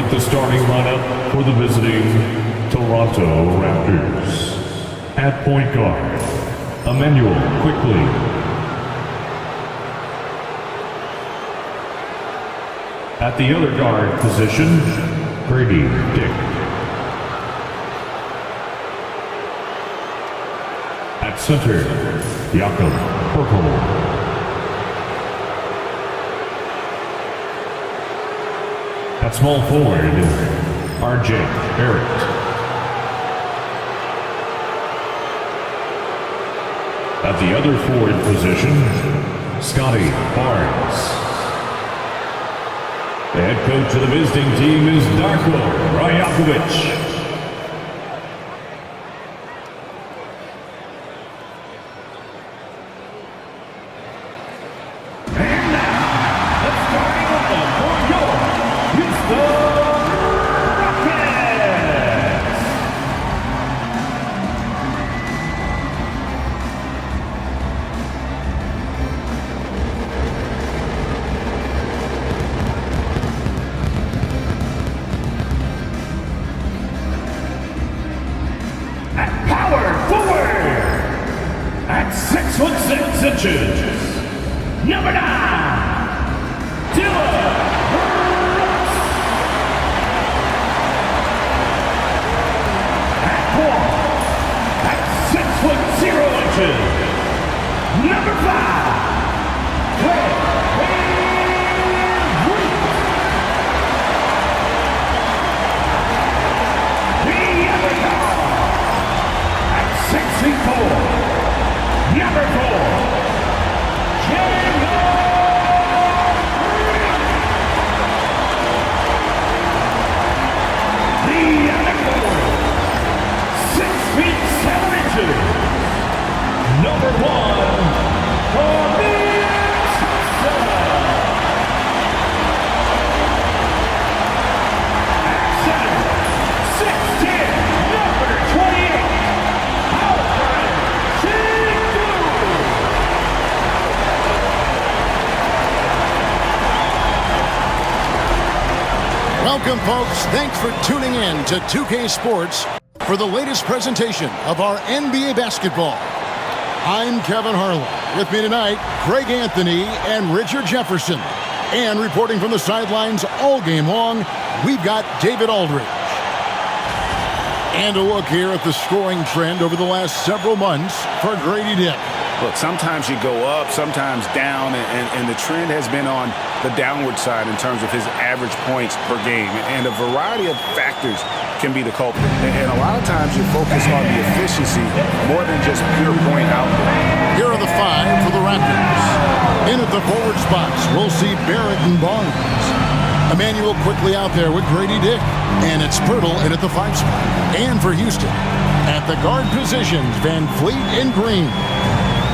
meet the starting lineup for the visiting Toronto Raptors. At point guard, Emmanuel Quickly. At the other guard position, Grady Dick. At center, Jakob Poeltl. At small forward, RJ Barrett. At the other forward position, Scotty Barnes. The head coach of the visiting team is Darko Rajakovic. Number 9, Dalla Wings. At point, at 6'0", number 5, the other guard, at 6'4", number 4. Number 1, Orleans Pelicans. At 6'10", number 28, Welcome, folks. Thanks for tuning in to 2K Sports for the latest presentation of our NBA basketball. I'm Kevin Harlan. With me tonight, Craig Anthony and Richard Jefferson. And reporting from the sidelines all game long, we've got David Aldridge. And a look here at the scoring trend over the last several months for Grady Dick. Look, sometimes you go up, sometimes down, and the trend has been on the downward side in terms of his average points per game. And a variety of factors can be the culprit. And a lot of times you focus on the efficiency more than just pure point output. Here are the 5 for the Raptors. In at the forward spots, we'll see Barrett and Barnes. Emmanuel quickly out there with Grady Dick. And it's Poeltl in at the 5 spot. And for Houston, at the guard positions, Van Fleet and Green.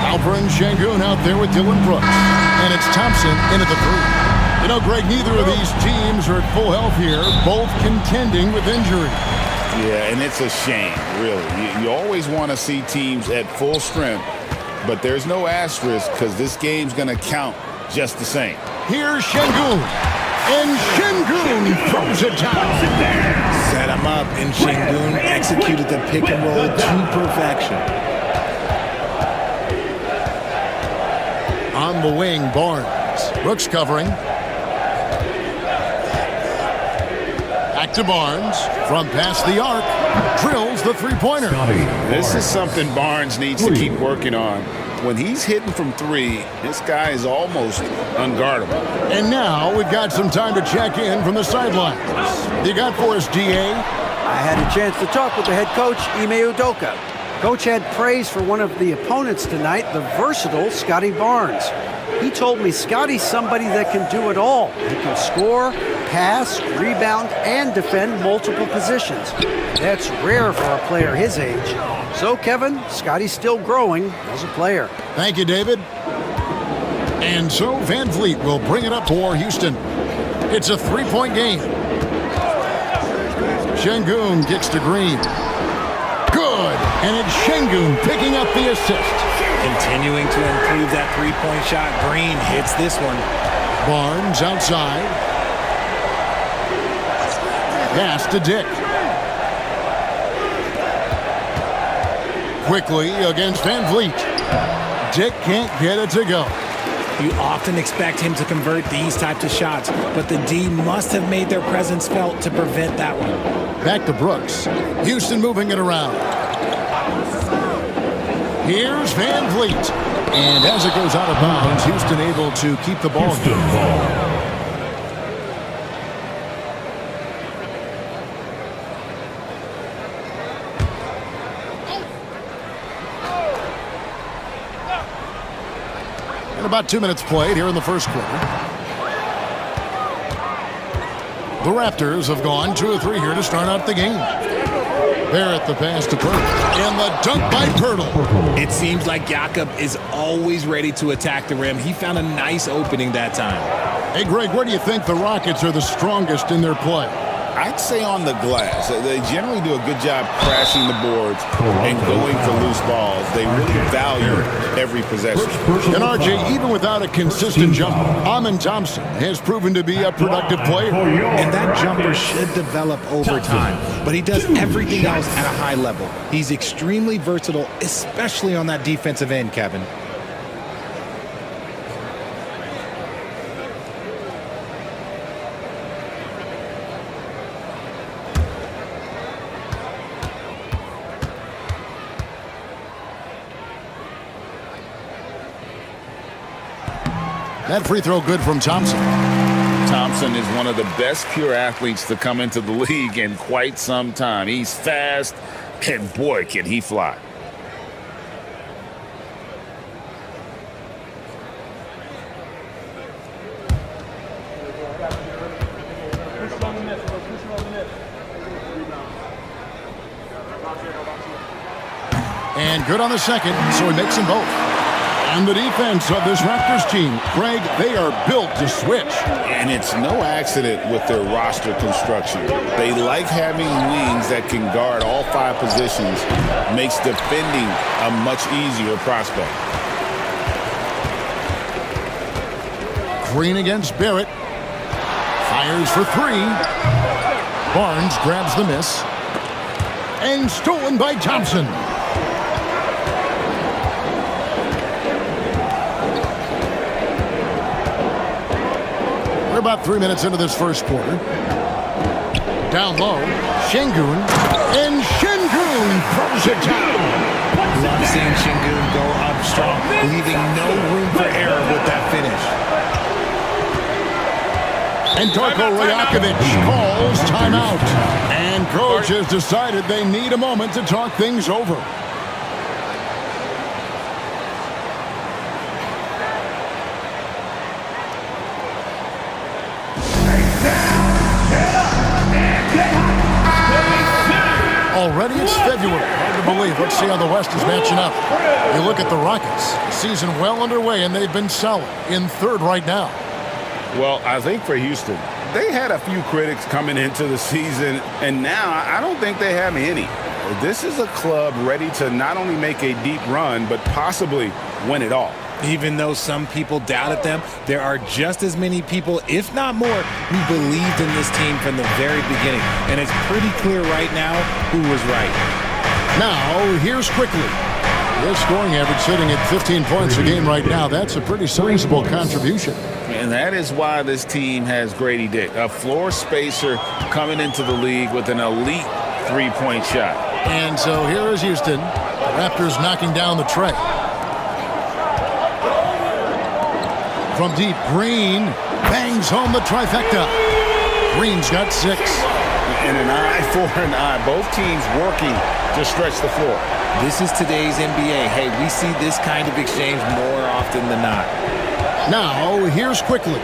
Alperen Sengun out there with Dylan Brooks. And it's Thompson in at the 3. You know, Greg, neither of these teams are at full health here, both contending with injury. Yeah, and it's a shame, really. You always want to see teams at full strength, but there's no asterisk because this game's going to count just the same. Here's Sengun. And Sengun throws it down. Set him up, and Sengun executed the pick and roll to perfection. On the wing, Barnes. Brooks covering. Back to Barnes. From past the arc. Drills the three-pointer. This is something Barnes needs to keep working on. When he's hitting from 3, this guy is almost unguardable. And now we've got some time to check in from the sidelines. You got for us, DA? I had a chance to talk with the head coach, Ime Udoka. Coach had praise for one of the opponents tonight, the versatile Scotty Barnes. He told me Scotty's somebody that can do it all. He can score, pass, rebound, and defend multiple positions. That's rare for a player his age. So, Kevin, Scotty's still growing as a player. Thank you, David. And so Van Fleet will bring it up for Houston. It's a 3-point game. Sengun kicks to Green. Good. And it's Sengun picking up the assist. Continuing to improve that three-point shot. Green hits this one. Barnes outside. Pass to Dick. Quickly against Van Vliet. Dick can't get it to go. You often expect him to convert these types of shots, but the D must have made their presence felt to prevent that one. Back to Brooks. Houston moving it around. Here's Van Vliet. And as it goes out of bounds, Houston able to keep the ball. Houston ball. About 2 minutes played here in the first quarter. The Raptors have gone 2 of 3 here to start out the game. Barrett the pass to Pirtle. And the dunk by Pirtle. It seems like Jakob is always ready to attack the rim. He found a nice opening that time. Hey, Greg, where do you think the Rockets are the strongest in their play? I'd say on the glass. They generally do a good job crashing the boards and going for loose balls. They really value every possession. And RJ, even without a consistent jumper, Amen Thompson has proven to be a productive player. And that jumper should develop over time. But he does everything else at a high level. He's extremely versatile, especially on that defensive end, Kevin. That free throw good from Thompson. Thompson is one of the best pure athletes to come into the league in quite some time. He's fast, and boy, can he fly. And good on the second, so he makes them both. And the defense of this Raptors team, Greg, they are built to switch. And it's no accident with their roster construction. They like having wings that can guard all 5 positions, makes defending a much easier prospect. Green against Barrett. Fires for 3. Barnes grabs the miss. And stolen by Thompson. We're about 3 minutes into this first quarter. Down low, Şengün, and Şengün throws it down. Love seeing Şengün go up strong, leaving no room for error with that finish. And Darko Rajakovic calls timeout. And coach has decided they need a moment to talk things over. Already it's February. Hard to believe. Let's see how the West is matching up. You look at the Rockets. Season well underway, and they've been solid in 3rd right now. Well, I think for Houston, they had a few critics coming into the season, and now I don't think they have any. This is a club ready to not only make a deep run, but possibly win it all. Even though some people doubted them, there are just as many people, if not more, who believed in this team from the very beginning. And it's pretty clear right now who was right. Now, here's Quickly. His scoring average sitting at 15 points a game right now. That's a pretty sizable contribution. And that is why this team has Grady Dick, a floor spacer coming into the league with an elite 3-point shot. And so here is Houston. The Raptors knocking down the tray. From deep, Green bangs home the trifecta. Green's got 6. And an eye for an eye. Both teams working to stretch the floor. This is today's NBA. Hey, we see this kind of exchange more often than not. Now, here's Quickly.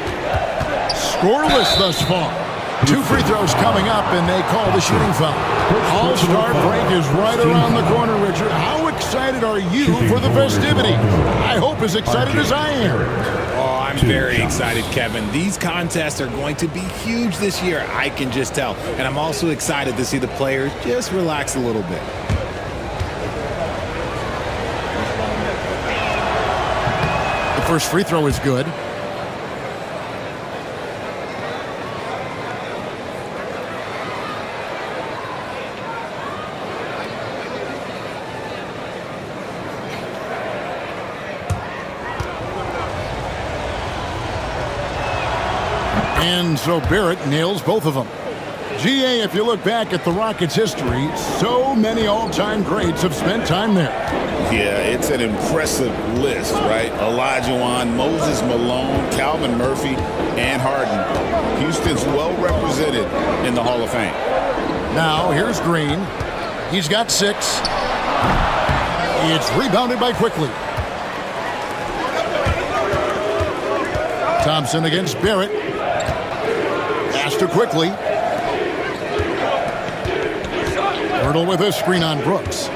Scoreless thus far. 2 free throws coming up, and they call the shooting foul. All-Star break is right around the corner, Richard. How excited are you for the festivity? I hope as excited as I am. Oh, I'm very excited, Kevin. These contests are going to be huge this year. I can just tell. And I'm also excited to see the players just relax a little bit. The first free throw is good. And so Barrett nails both of them. GA, if you look back at the Rockets' history, so many all-time greats have spent time there. Yeah, it's an impressive list, right? Olajuwon, Moses Malone, Calvin Murphy, and Harden. Houston's well represented in the Hall of Fame. Now, here's Green. He's got 6. It's rebounded by Quickly. Thompson against Barrett. Pass to Quickly. Hurdle with a screen on Brooks.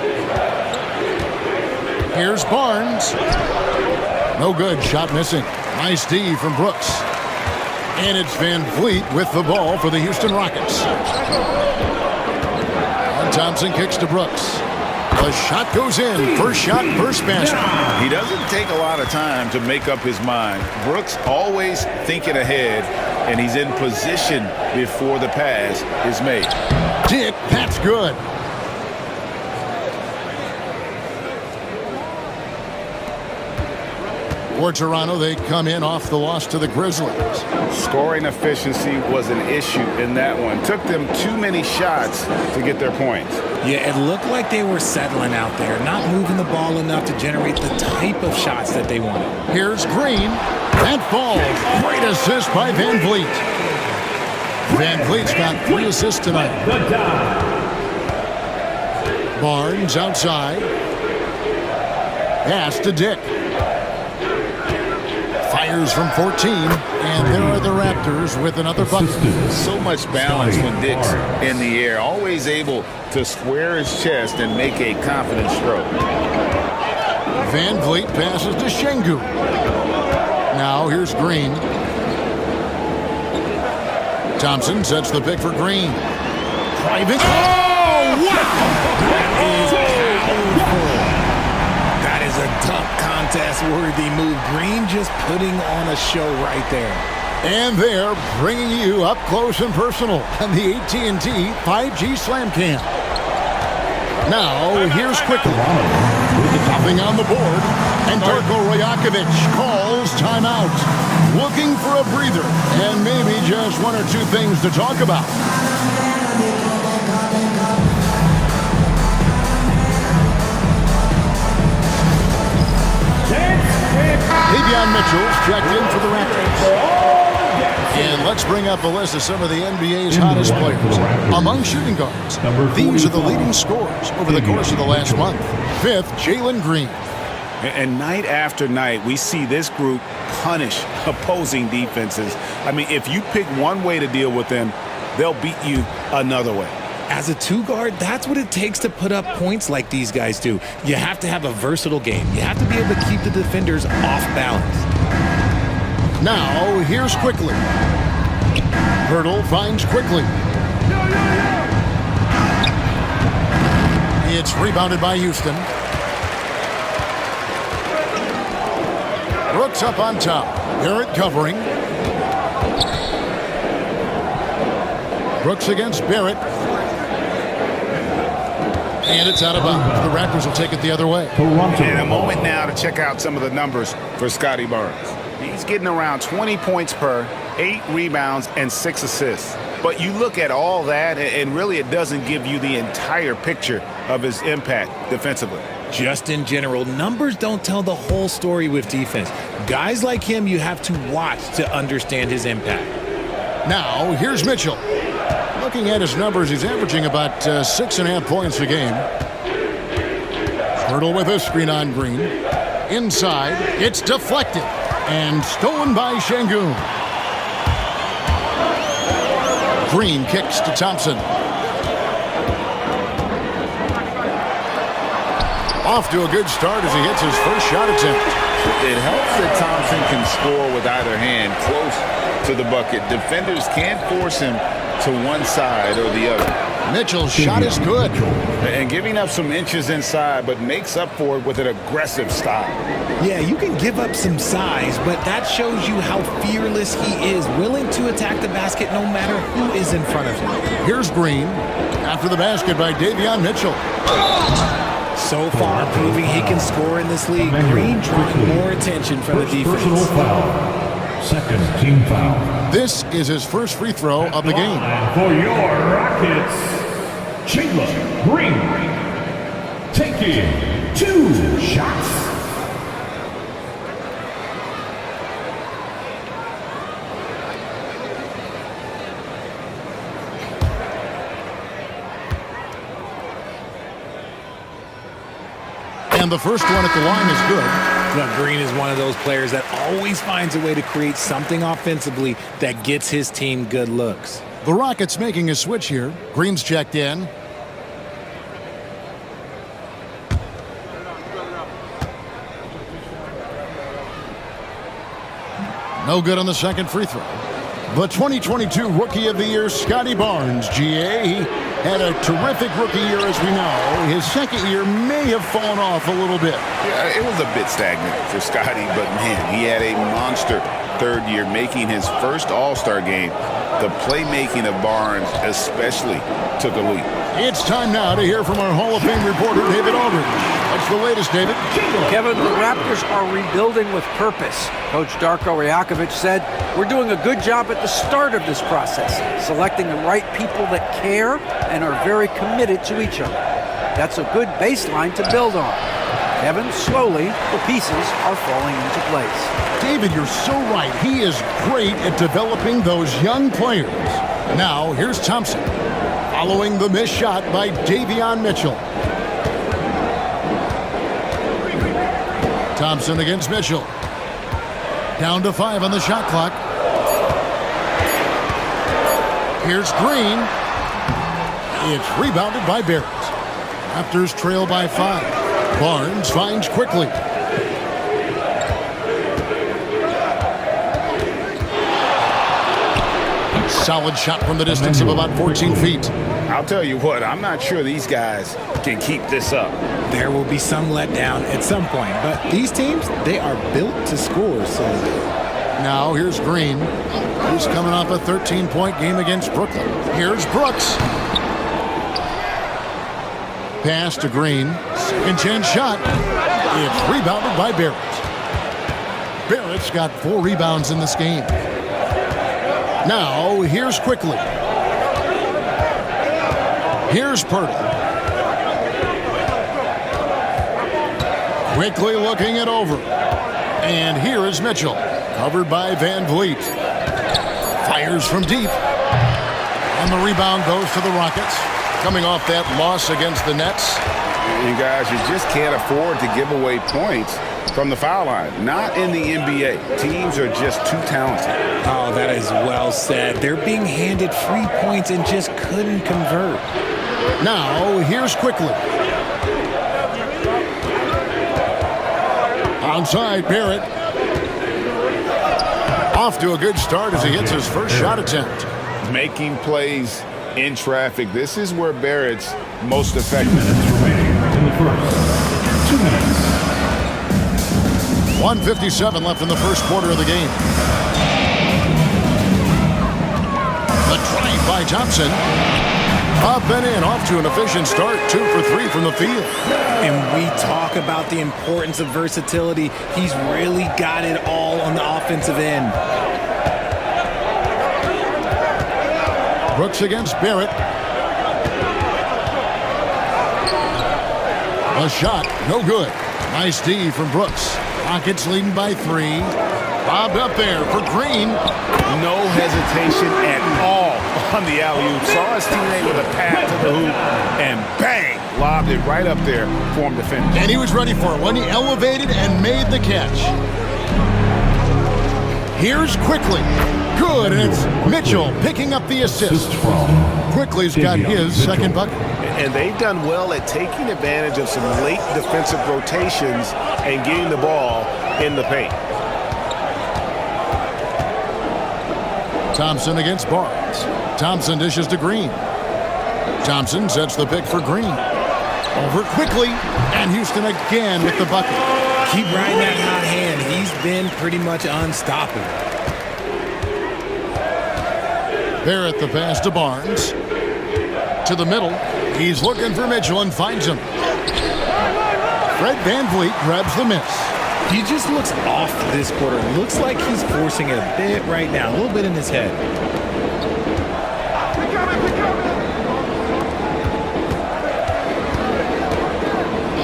Here's Barnes. No good. Shot missing. Nice D from Brooks. And it's Van Vliet with the ball for the Houston Rockets. And Thompson kicks to Brooks. The shot goes in. First shot, first basket. He doesn't take a lot of time to make up his mind. Brooks always thinking ahead, and he's in position before the pass is made. Dick, that's good. For Toronto, they come in off the loss to the Grizzlies. Scoring efficiency was an issue in that one. Took them too many shots to get their points. Yeah, it looked like they were settling out there, not moving the ball enough to generate the type of shots that they wanted. Here's Green. That falls. Great assist by Van Vliet. Van Vliet's got 3 assists tonight. Barnes outside. Pass to Dick. Fires from 14, and there are the Raptors with another bucket. So much balance when Dick's in the air. Always able to square his chest and make a confident stroke. Van Vliet passes to Şengün. Now here's Green. Thompson sets the pick for Green. Private. Oh, wow! That is a dunk contest-worthy move. Green just putting on a show right there. And they're bringing you up close and personal on the AT&T 5G Slam Cam. Now, here's Quickly. Nothing on the board. And Darko Rajakovic calls timeout. Looking for a breather and maybe just 1 or 2 things to talk about. Davion Mitchell's checked in for the Raptors. And let's bring up a list of some of the NBA's hottest players. Among shooting guards, these are the leading scorers over the course of the last month. 5th, Jalen Green. And night after night, we see this group punish opposing defenses. I mean, if you pick one way to deal with them, they'll beat you another way. As a 2-guard, that's what it takes to put up points like these guys do. You have to have a versatile game. You have to be able to keep the defenders off balance. Now, here's Quickly. Hurdle finds Quickly. It's rebounded by Houston. Brooks up on top. Barrett covering. Brooks against Barrett. And it's out of bounds. The Raptors will take it the other way. And a moment now to check out some of the numbers for Scotty Barnes. He's getting around 20 points per, 8 rebounds, and 6 assists. But you look at all that, and really it doesn't give you the entire picture of his impact defensively. Just in general, numbers don't tell the whole story with defense. Guys like him, you have to watch to understand his impact. Now, here's Mitchell. Looking at his numbers, he's averaging about 6.5 points a game. Hurdle with a screen on Green. Inside, it's deflected and stolen by Şengün. Green kicks to Thompson. Off to a good start as he hits his first shot attempt. It helps that Thompson can score with either hand close to the bucket. Defenders can't force him to one side or the other. Mitchell's shot is good. And giving up some inches inside, but makes up for it with an aggressive style. Yeah, you can give up some size, but that shows you how fearless he is, willing to attack the basket no matter who is in front of him. Here's Green. After the basket by Davion Mitchell. So far, proving he can score in this league. Green drawing more attention from the defense. Second team foul. This is his first free throw of the game. And for your Rockets, Jalen Green taking 2 shots. And the first one at the line is good. Look, Green is one of those players that always finds a way to create something offensively that gets his team good looks. The Rockets making a switch here. Green's checked in. No good on the second free throw. The 2022 Rookie of the Year, Scotty Barnes, GA. He had a terrific rookie year, as we know. His second year may have fallen off a little bit. Yeah, it was a bit stagnant for Scotty, but man, he had a monster third year, making his first All-Star game. The playmaking of Barnes especially took a leap. It's time now to hear from our Hall of Fame reporter, David Aldridge. What's the latest, David? Kevin, the Raptors are rebuilding with purpose. Coach Darko Rajakovic said, "We're doing a good job at the start of this process, selecting the right people that care and are very committed to each other. That's a good baseline to build on." Kevin, slowly, the pieces are falling into place. David, you're so right. He is great at developing those young players. Now, here's Thompson, following the missed shot by Davion Mitchell. Thompson against Mitchell. Down to 5 on the shot clock. Here's Green. It's rebounded by Barrett. Raptors trail by 5. Barnes finds quickly. Solid shot from the distance of about 14 feet. I'll tell you what, I'm not sure these guys can keep this up. There will be some letdown at some point, but these teams, they are built to score. So now here's Green. He's coming off a 13-point game against Brooklyn. Here's Brooks. Pass to Green. Second chance shot. It's rebounded by Barrett. Barrett's got 4 rebounds in this game. Now, here's Quickly. Here's Pirtle. Quickly looking it over. And here is Mitchell. Covered by Van Vliet. Fires from deep. And the rebound goes to the Rockets. Coming off that loss against the Nets. And guys, you just can't afford to give away points from the foul line. Not in the NBA. Teams are just too talented. Oh, that is well said. They're being handed free points and just couldn't convert. Now, here's Quickly. Onside, Barrett. Off to a good start as he hits his first shot attempt. Making plays in traffic. This is where Barrett's most effective. Remaining in the first. 2 minutes. 1:57 left in the first quarter of the game. The drive by Thompson. Up and in, off to an efficient start. 2 for 3 from the field. And we talk about the importance of versatility. He's really got it all on the offensive end. Brooks against Barrett. A shot, no good. Nice D from Brooks. Rockets leading by 3. Bobbed up there for Green. No hesitation at all on the alley-oop. Saw his teammate with a pass to the hoop, and bang, lobbed it right up there for him to finish. And he was ready for it when he elevated and made the catch. Here's Quickly. Good, and it's Mitchell picking up the assist. Quickly's got his second bucket. And they've done well at taking advantage of some late defensive rotations and getting the ball in the paint. Thompson against Barnes. Thompson dishes to Green. Thompson sets the pick for Green. Over Quickly, and Houston again with the bucket. Keep riding that hot hand. He's been pretty much unstoppable. Barrett the pass to Barnes. To the middle. He's looking for Mitchell and finds him. Fred VanVleet grabs the miss. He just looks off this quarter. Looks like he's forcing it a bit right now, a little bit in his head.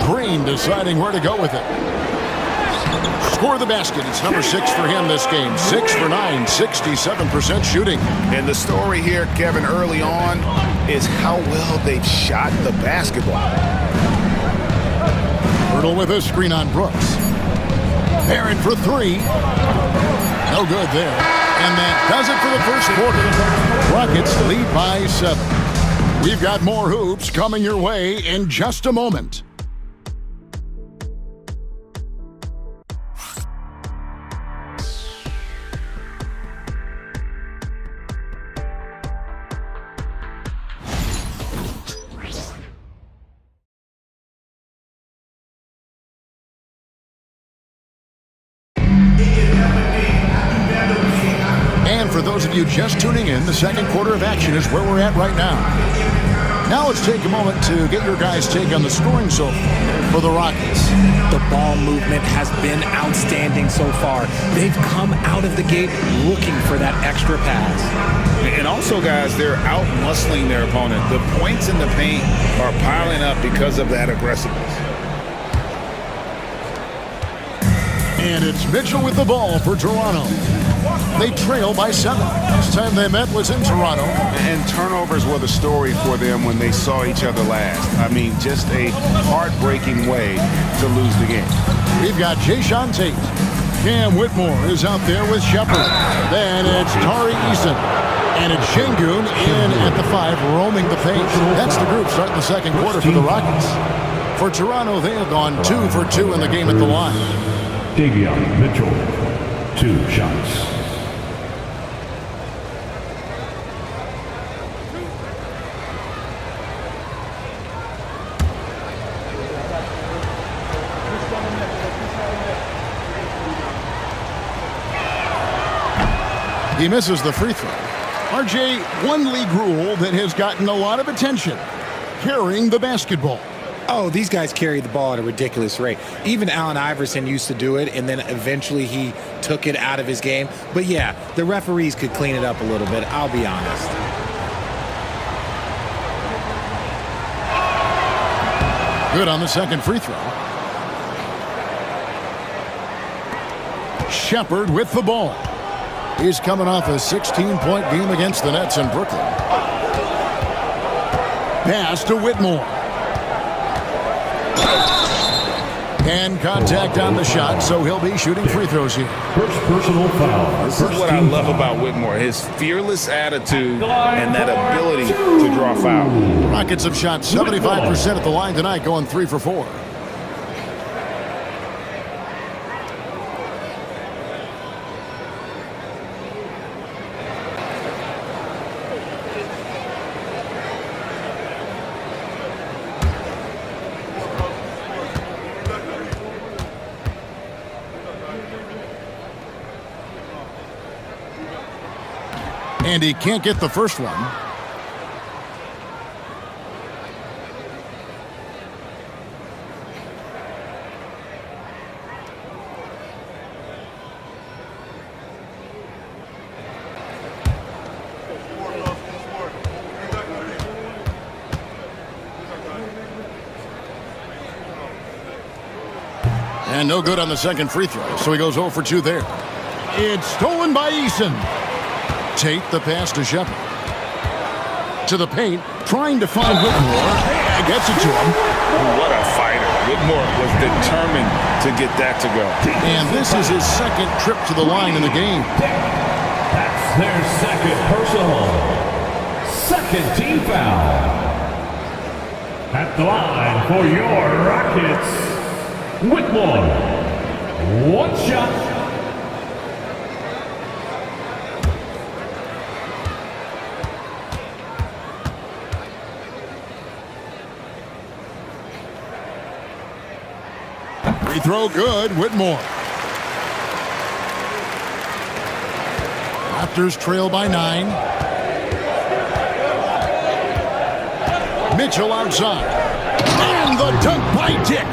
Green deciding where to go with it. Score the basket. It's number 6 for him this game. 6 for 9, 67% shooting. And the story here, Kevin, early on is how well they've shot the basketball. Hurdle with a screen on Brooks. Barrett for 3. No good there. And that does it for the first quarter. Rockets lead by 7. We've got more hoops coming your way in just a moment. For those of you just tuning in, the second quarter of action is where we're at right now. Now let's take a moment to get your guys' take on the scoring so far for the Rockets. The ball movement has been outstanding so far. They've come out of the gate looking for that extra pass. And also, guys, they're out-muscling their opponent. The points in the paint are piling up because of that aggressiveness. And it's Mitchell with the ball for Toronto. They trail by 7. Last time they met was in Toronto. And turnovers were the story for them when they saw each other last. I mean, just a heartbreaking way to lose the game. We've got Jayshawn Tate. Cam Whitmore is out there with Shepard. Then it's Tari Eason. And it's Şengün in at the 5, roaming the paint. That's the group starting the second quarter for the Rockets. For Toronto, they have gone 2 for 2 in the game at the line. Davion Mitchell, 2 shots. He misses the free throw. RJ, one league rule that has gotten a lot of attention: carrying the basketball. Oh, these guys carry the ball at a ridiculous rate. Even Allen Iverson used to do it, and then eventually he took it out of his game. But yeah, the referees could clean it up a little bit, I'll be honest. Good on the second free throw. Shepard with the ball. He's coming off a 16-point game against the Nets in Brooklyn. Pass to Whitmore. And contact on the shot, so he'll be shooting free throws here. First personal foul. This is what I love about Whitmore, his fearless attitude and that ability to draw fouls. Rockets have shot 75% at the line tonight, going 3 for 4. And he can't get the first one. And no good on the second free throw, so he goes 0 for 2 there. It's stolen by Eason. Tate the pass to Shepard. To the paint, trying to find Whitmore. And gets it to him. What a fighter. Whitmore was determined to get that to go. And this is his second trip to the line in the game. That's their second personal. Second team foul. At the line for your Rockets, Whitmore. 1 shot. Free throw good, Whitmore. Raptors trail by 9. Mitchell outside. And the dunk by Dick.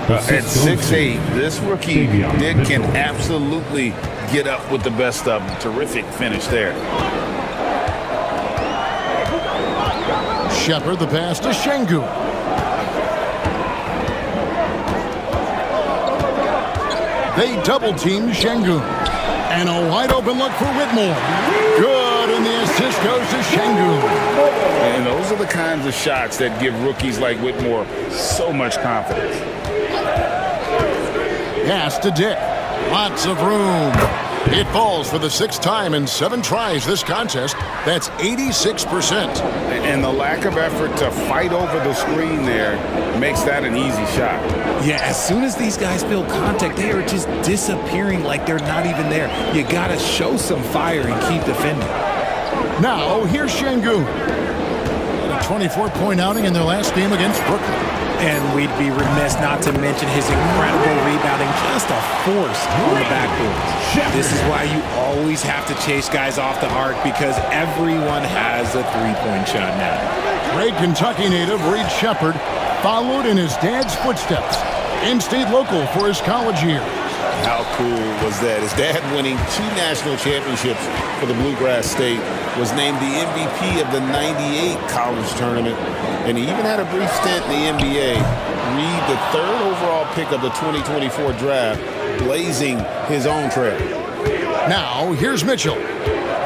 At 6'8", this rookie Dick can absolutely get up with the best of them. Terrific finish there. Shepard, the pass to Şengün. They double-team Şengün. And a wide-open look for Whitmore. Good, and the assist goes to Şengün. And those are the kinds of shots that give rookies like Whitmore so much confidence. Pass to Dick. Lots of room. It falls for the 6th time in 7 tries this contest. That's 86%. And the lack of effort to fight over the screen there makes that an easy shot. Yeah, as soon as these guys feel contact, they are just disappearing like they're not even there. You got to show some fire and keep defending. Now, here's Şengün. A 24-point outing in their last game against Brooklyn. And we'd be remiss not to mention his incredible rebounding, just a force on the backboard. This is why you always have to chase guys off the arc, because everyone has a three-point shot now. Great Kentucky native Reed Shepard followed in his dad's footsteps and stayed local for his college years. How cool was that? His dad, winning 2 national championships for the Bluegrass State, was named the MVP of the '98 college tournament, and he even had a brief stint in the NBA. Reed, the 3rd overall pick of the 2024 draft, blazing his own trail. Now, here's Mitchell.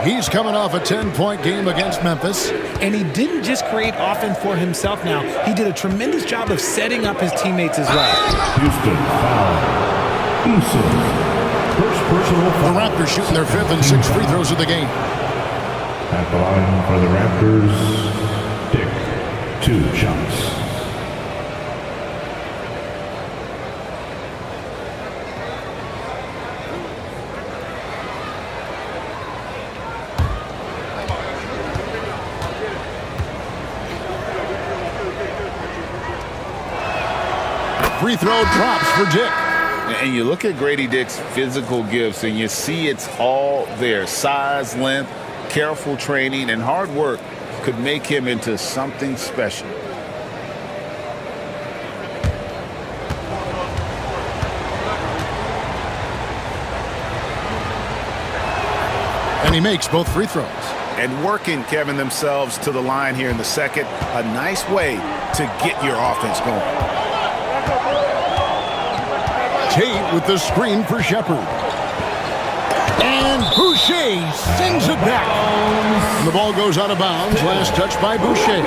He's coming off a 10-point game against Memphis. And he didn't just create offense for himself now. He did a tremendous job of setting up his teammates as well. Houston foul. Houston. First personal The foul. Raptors shooting their 5th and 6th free throws of the game. At the line for the Raptors, Dick. 2 shots. Free throw drops for Dick. And you look at Grady Dick's physical gifts, and you see it's all there. Size, length, careful training, and hard work could make him into something special. And he makes both free throws. And working, Kevin, themselves to the line here in the second. A nice way to get your offense going. Tate with the screen for Shepard. And Boucher sends it back. And the ball goes out of bounds. Last touch by Boucher.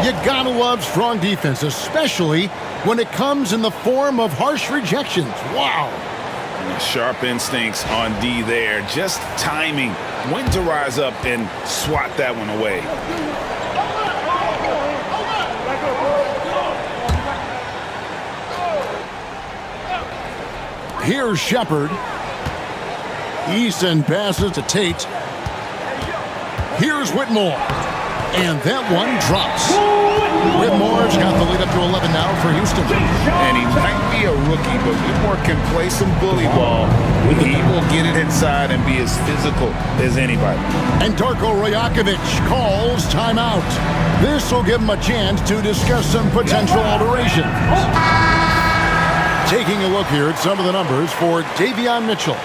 You gotta love strong defense, especially when it comes in the form of harsh rejections. Wow. Sharp instincts on D there. Just timing when to rise up and swat that one away. Here's Shepard. Eason passes to Tate. Here's Whitmore. And that one drops. Whitmore's got the lead up to 11 now for Houston. And he might be a rookie, but Whitmore can play some bully ball. He will get it inside and be as physical as anybody. And Darko Rajakovic calls timeout. This will give him a chance to discuss some potential alterations. Taking a look here at some of the numbers for Davion Mitchell.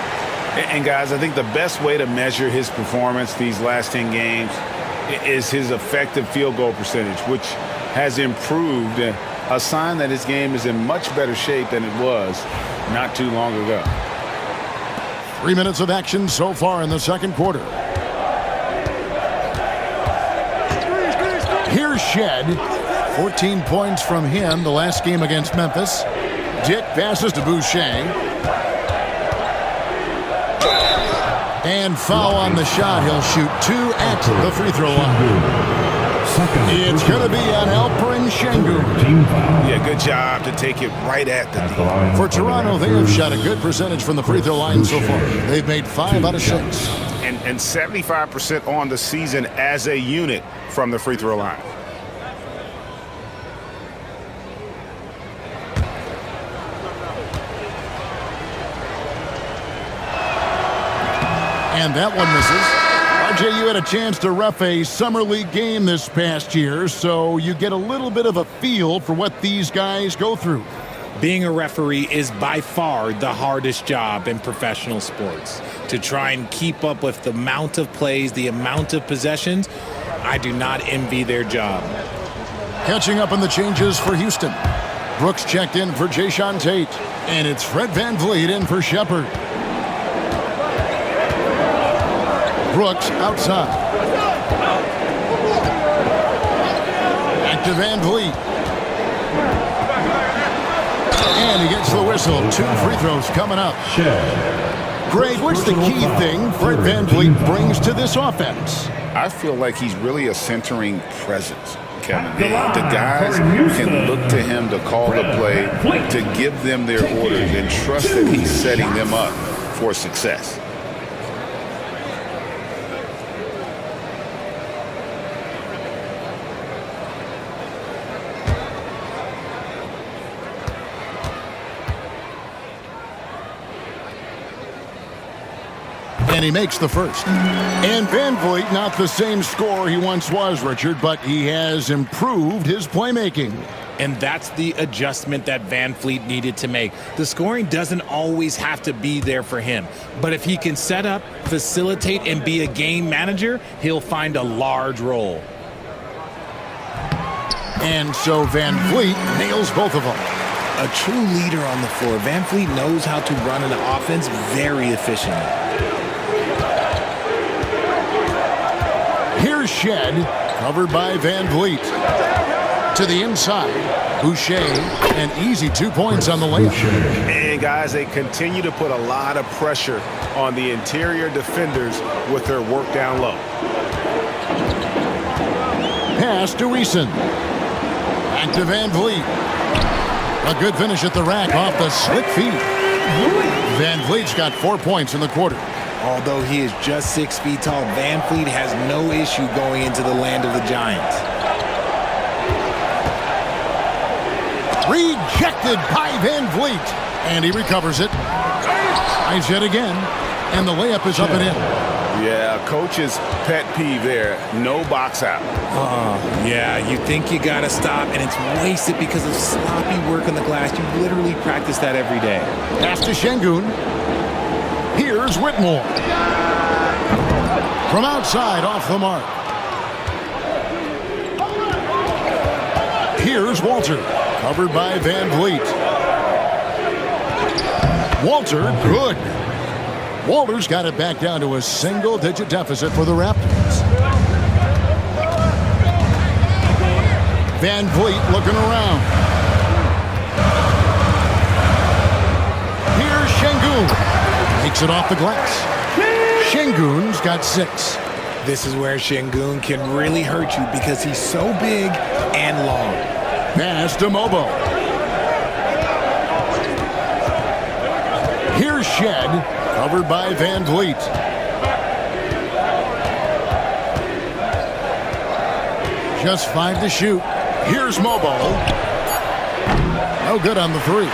And guys, I think the best way to measure his performance these last 10 games is his effective field goal percentage, which has improved, a sign that his game is in much better shape than it was not too long ago. 3 minutes of action so far in the second quarter. Here's Shed. 14 points from him the last game against Memphis. Dick passes to Boucher. And foul on the shot. He'll shoot 2 at the free throw line. It's going to be on Alperen Şengün. Yeah, good job to take it right at the D. For Toronto, they have shot a good percentage from the free throw line so far. They've made 5 out of 6. And 75% on the season as a unit from the free throw line. And that one misses. RJ, you had a chance to ref a summer league game this past year, so you get a little bit of a feel for what these guys go through. Being a referee is by far the hardest job in professional sports. To try and keep up with the amount of plays, the amount of possessions, I do not envy their job. Catching up on the changes for Houston. Brooks checked in for Jayshawn Tate. And it's Fred VanVleet in for Shepard. Brooks outside. Back to VanVleet. And he gets the whistle. 2 free throws coming up. Greg, what's the key thing Fred VanVleet brings to this offense? I feel like he's really a centering presence, Kevin. The guys can look to him to call the play, to give them their orders, and trust that he's setting them up for success. And he makes the first. And VanVleet, not the same scorer he once was, Richard, but he has improved his playmaking. And that's the adjustment that VanVleet needed to make. The scoring doesn't always have to be there for him. But if he can set up, facilitate, and be a game manager, he'll find a large role. And so VanVleet nails both of them. A true leader on the floor, VanVleet knows how to run an offense very efficiently. Here's Shed, covered by VanVleet. To the inside, Boucher, and easy 2 points on the layup. And guys, they continue to put a lot of pressure on the interior defenders with their work down low. Pass to Eason. Back to VanVleet. A good finish at the rack off the slick feet. VanVleet's got 4 points in the quarter. Although he is just 6 feet tall, VanVleet has no issue going into the land of the Giants. Rejected by VanVleet. And he recovers it. Tries yet again. And the layup is up and in. Yeah, coach's pet peeve there. No box out. Yeah, you think you got to stop, and it's wasted because of sloppy work on the glass. You literally practice that every day. Pass to Şengün. Here's Whitmore. From outside, off the mark. Here's Walter. Covered by VanVleet. Walter, good. Walter's got it back down to a single-digit deficit for the Raptors. VanVleet looking around. Here's Şengün. Takes it off the glass. Şengün's got 6. This is where Şengün can really hurt you because he's so big and long. Pass to Mobo. Here's Shed, covered by VanVleet. Just 5 to shoot. Here's Mobo. No good on the 3.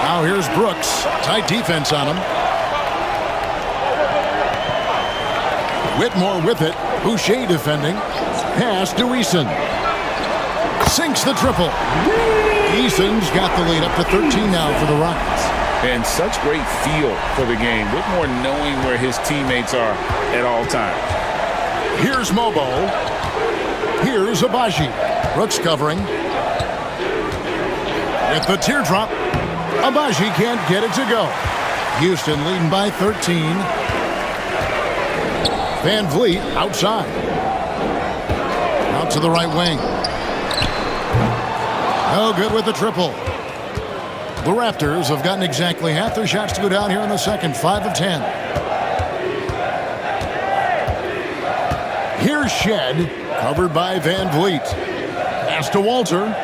Now here's Brooks. Tight defense on him. Whitmore with it. Boucher defending. Pass to Eason. Sinks the triple. Eason's got the lead up to 13 now for the Rockets. And such great feel for the game. Whitmore knowing where his teammates are at all times. Here's Mobo. Here's Abaji. Brooks covering. With the teardrop. Abaji can't get it to go. Houston leading by 13. VanVleet outside. Out to the right wing. No good with the triple. The Raptors have gotten exactly half their shots to go down here in the second. 5 of 10. Here's Shed, covered by VanVleet. Pass to Walter.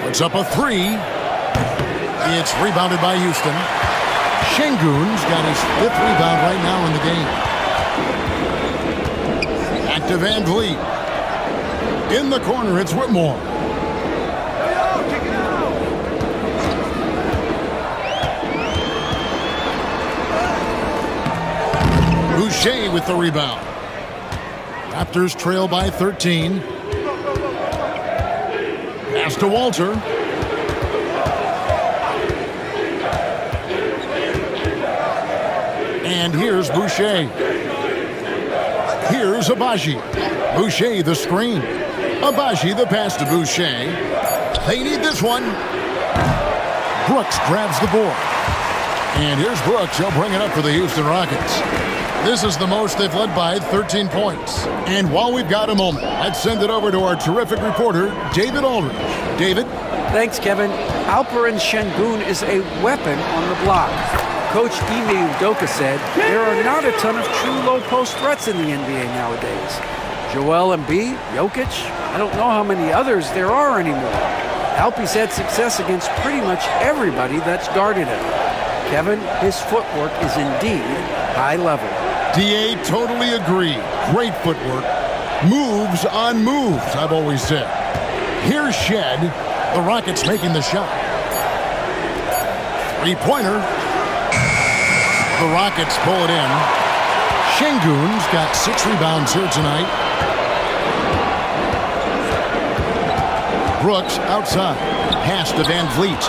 Puts up a 3. It's rebounded by Houston. Şengün's got his 5th rebound right now in the game. Back to VanVleet. In the corner, it's Whitmore. Boucher with the rebound. Raptors trail by 13. Pass to Walter. And here's Boucher. Here's Agbaji. Boucher the screen. Agbaji the pass to Boucher. They need this one. Brooks grabs the board. And here's Brooks. He'll bring it up for the Houston Rockets. This is the most they've led by 13 points. And while we've got a moment, let's send it over to our terrific reporter, David Aldridge. David? Thanks, Kevin. Alperen Şengün is a weapon on the block. Coach Ime Udoka said there are not a ton of true low-post threats in the NBA nowadays. Joel Embiid, Jokic, I don't know how many others there are anymore. Alpe's had success against pretty much everybody that's guarded him. Kevin, his footwork is indeed high level. DA, totally agree. Great footwork. Moves on moves, I've always said. Here's Shed. The Rockets making the shot. Three-pointer. The Rockets pull it in. Şengün's got 6 rebounds here tonight. Brooks outside. Pass to Van Vliet.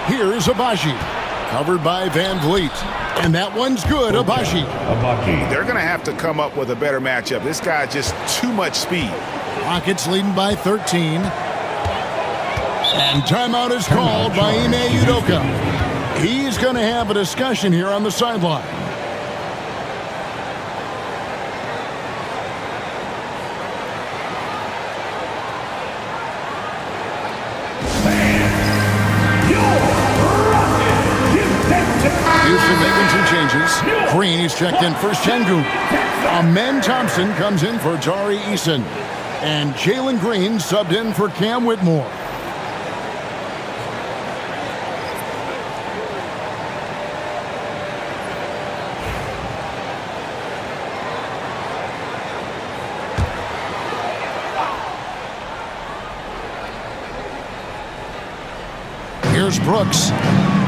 Here's Agbaji. Covered by Van Vliet. And that one's good, Agbaji. They're going to have to come up with a better matchup. This guy just too much speed. Rockets leading by 13. And timeout is called by Ime Udoka. He's going to have a discussion here on the sideline. Houston making some changes. Green is checked in for Şengün. Amen Thompson comes in for Tari Eason. And Jalen Green subbed in for Cam Whitmore. Here's Brooks.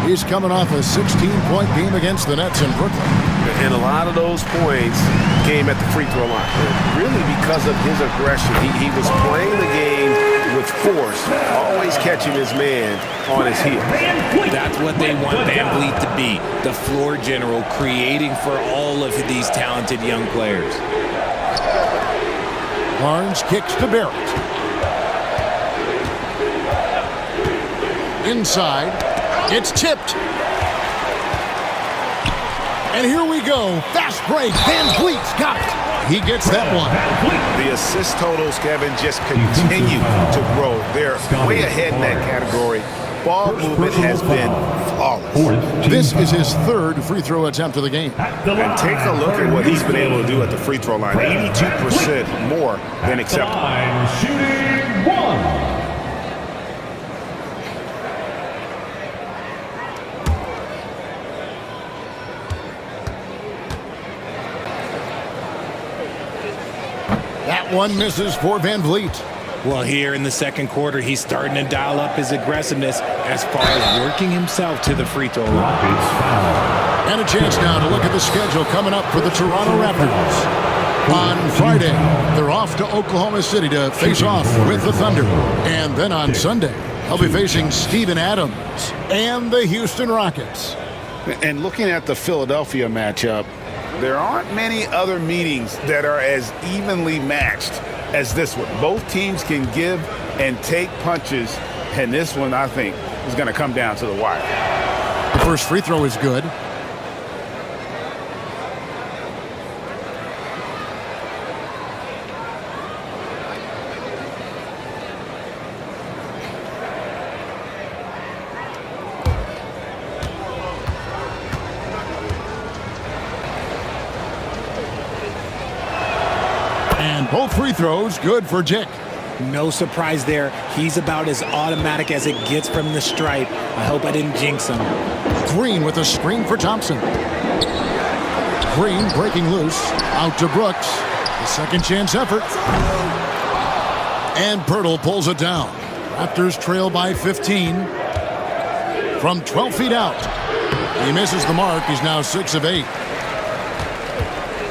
He's coming off a 16-point game against the Nets in Brooklyn. And a lot of those points came at the free throw line. Really because of his aggression. He was playing the game with force, always catching his man on his heel. That's what they want Van Vliet to be, the floor general, creating for all of these talented young players. Barnes kicks to Barrett. Inside. It's tipped. And here we go. Fast break. Van Vliet's got it. He gets that one. The assist totals, Kevin, just continue to grow. They're way ahead in that category. Ball movement has been flawless. This is his 3rd free throw attempt of the game. And take a look at what he's been able to do at the free throw line. 82% more than acceptable. Shooting one. That one misses for Van Vliet. Well, here in the second quarter, he's starting to dial up his aggressiveness as far as working himself to the free throw line. And a chance now to look at the schedule coming up for the Toronto Raptors. On Friday, they're off to Oklahoma City to face off with the Thunder. And then on Sunday, they'll be facing Steven Adams and the Houston Rockets. And looking at the Philadelphia matchup, there aren't many other meetings that are as evenly matched as this one. Both teams can give and take punches, and this one, I think, is going to come down to the wire. The first free throw is good. Both free throws good for Dick. No surprise there. He's about as automatic as it gets from the stripe. I hope I didn't jinx him. Green with a screen for Thompson. Green breaking loose. Out to Brooks. The second chance effort. And Pirtle pulls it down. Raptors trail by 15. From 12 feet out. He misses the mark. He's now 6 of 8.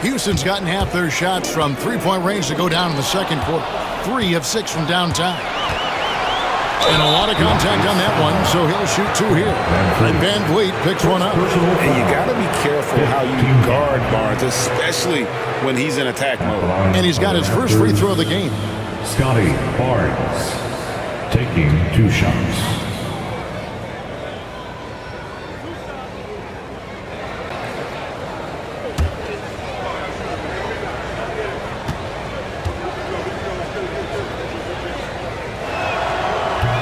Houston's gotten half their shots from three-point range to go down in the second quarter. 3 of 6 from downtown. And a lot of contact on that one, so he'll shoot 2 here. And Van Vliet picks one up. And you got to be careful how you guard Barnes, especially when he's in attack mode. And he's got his first free throw of the game. Scotty Barnes taking 2 shots.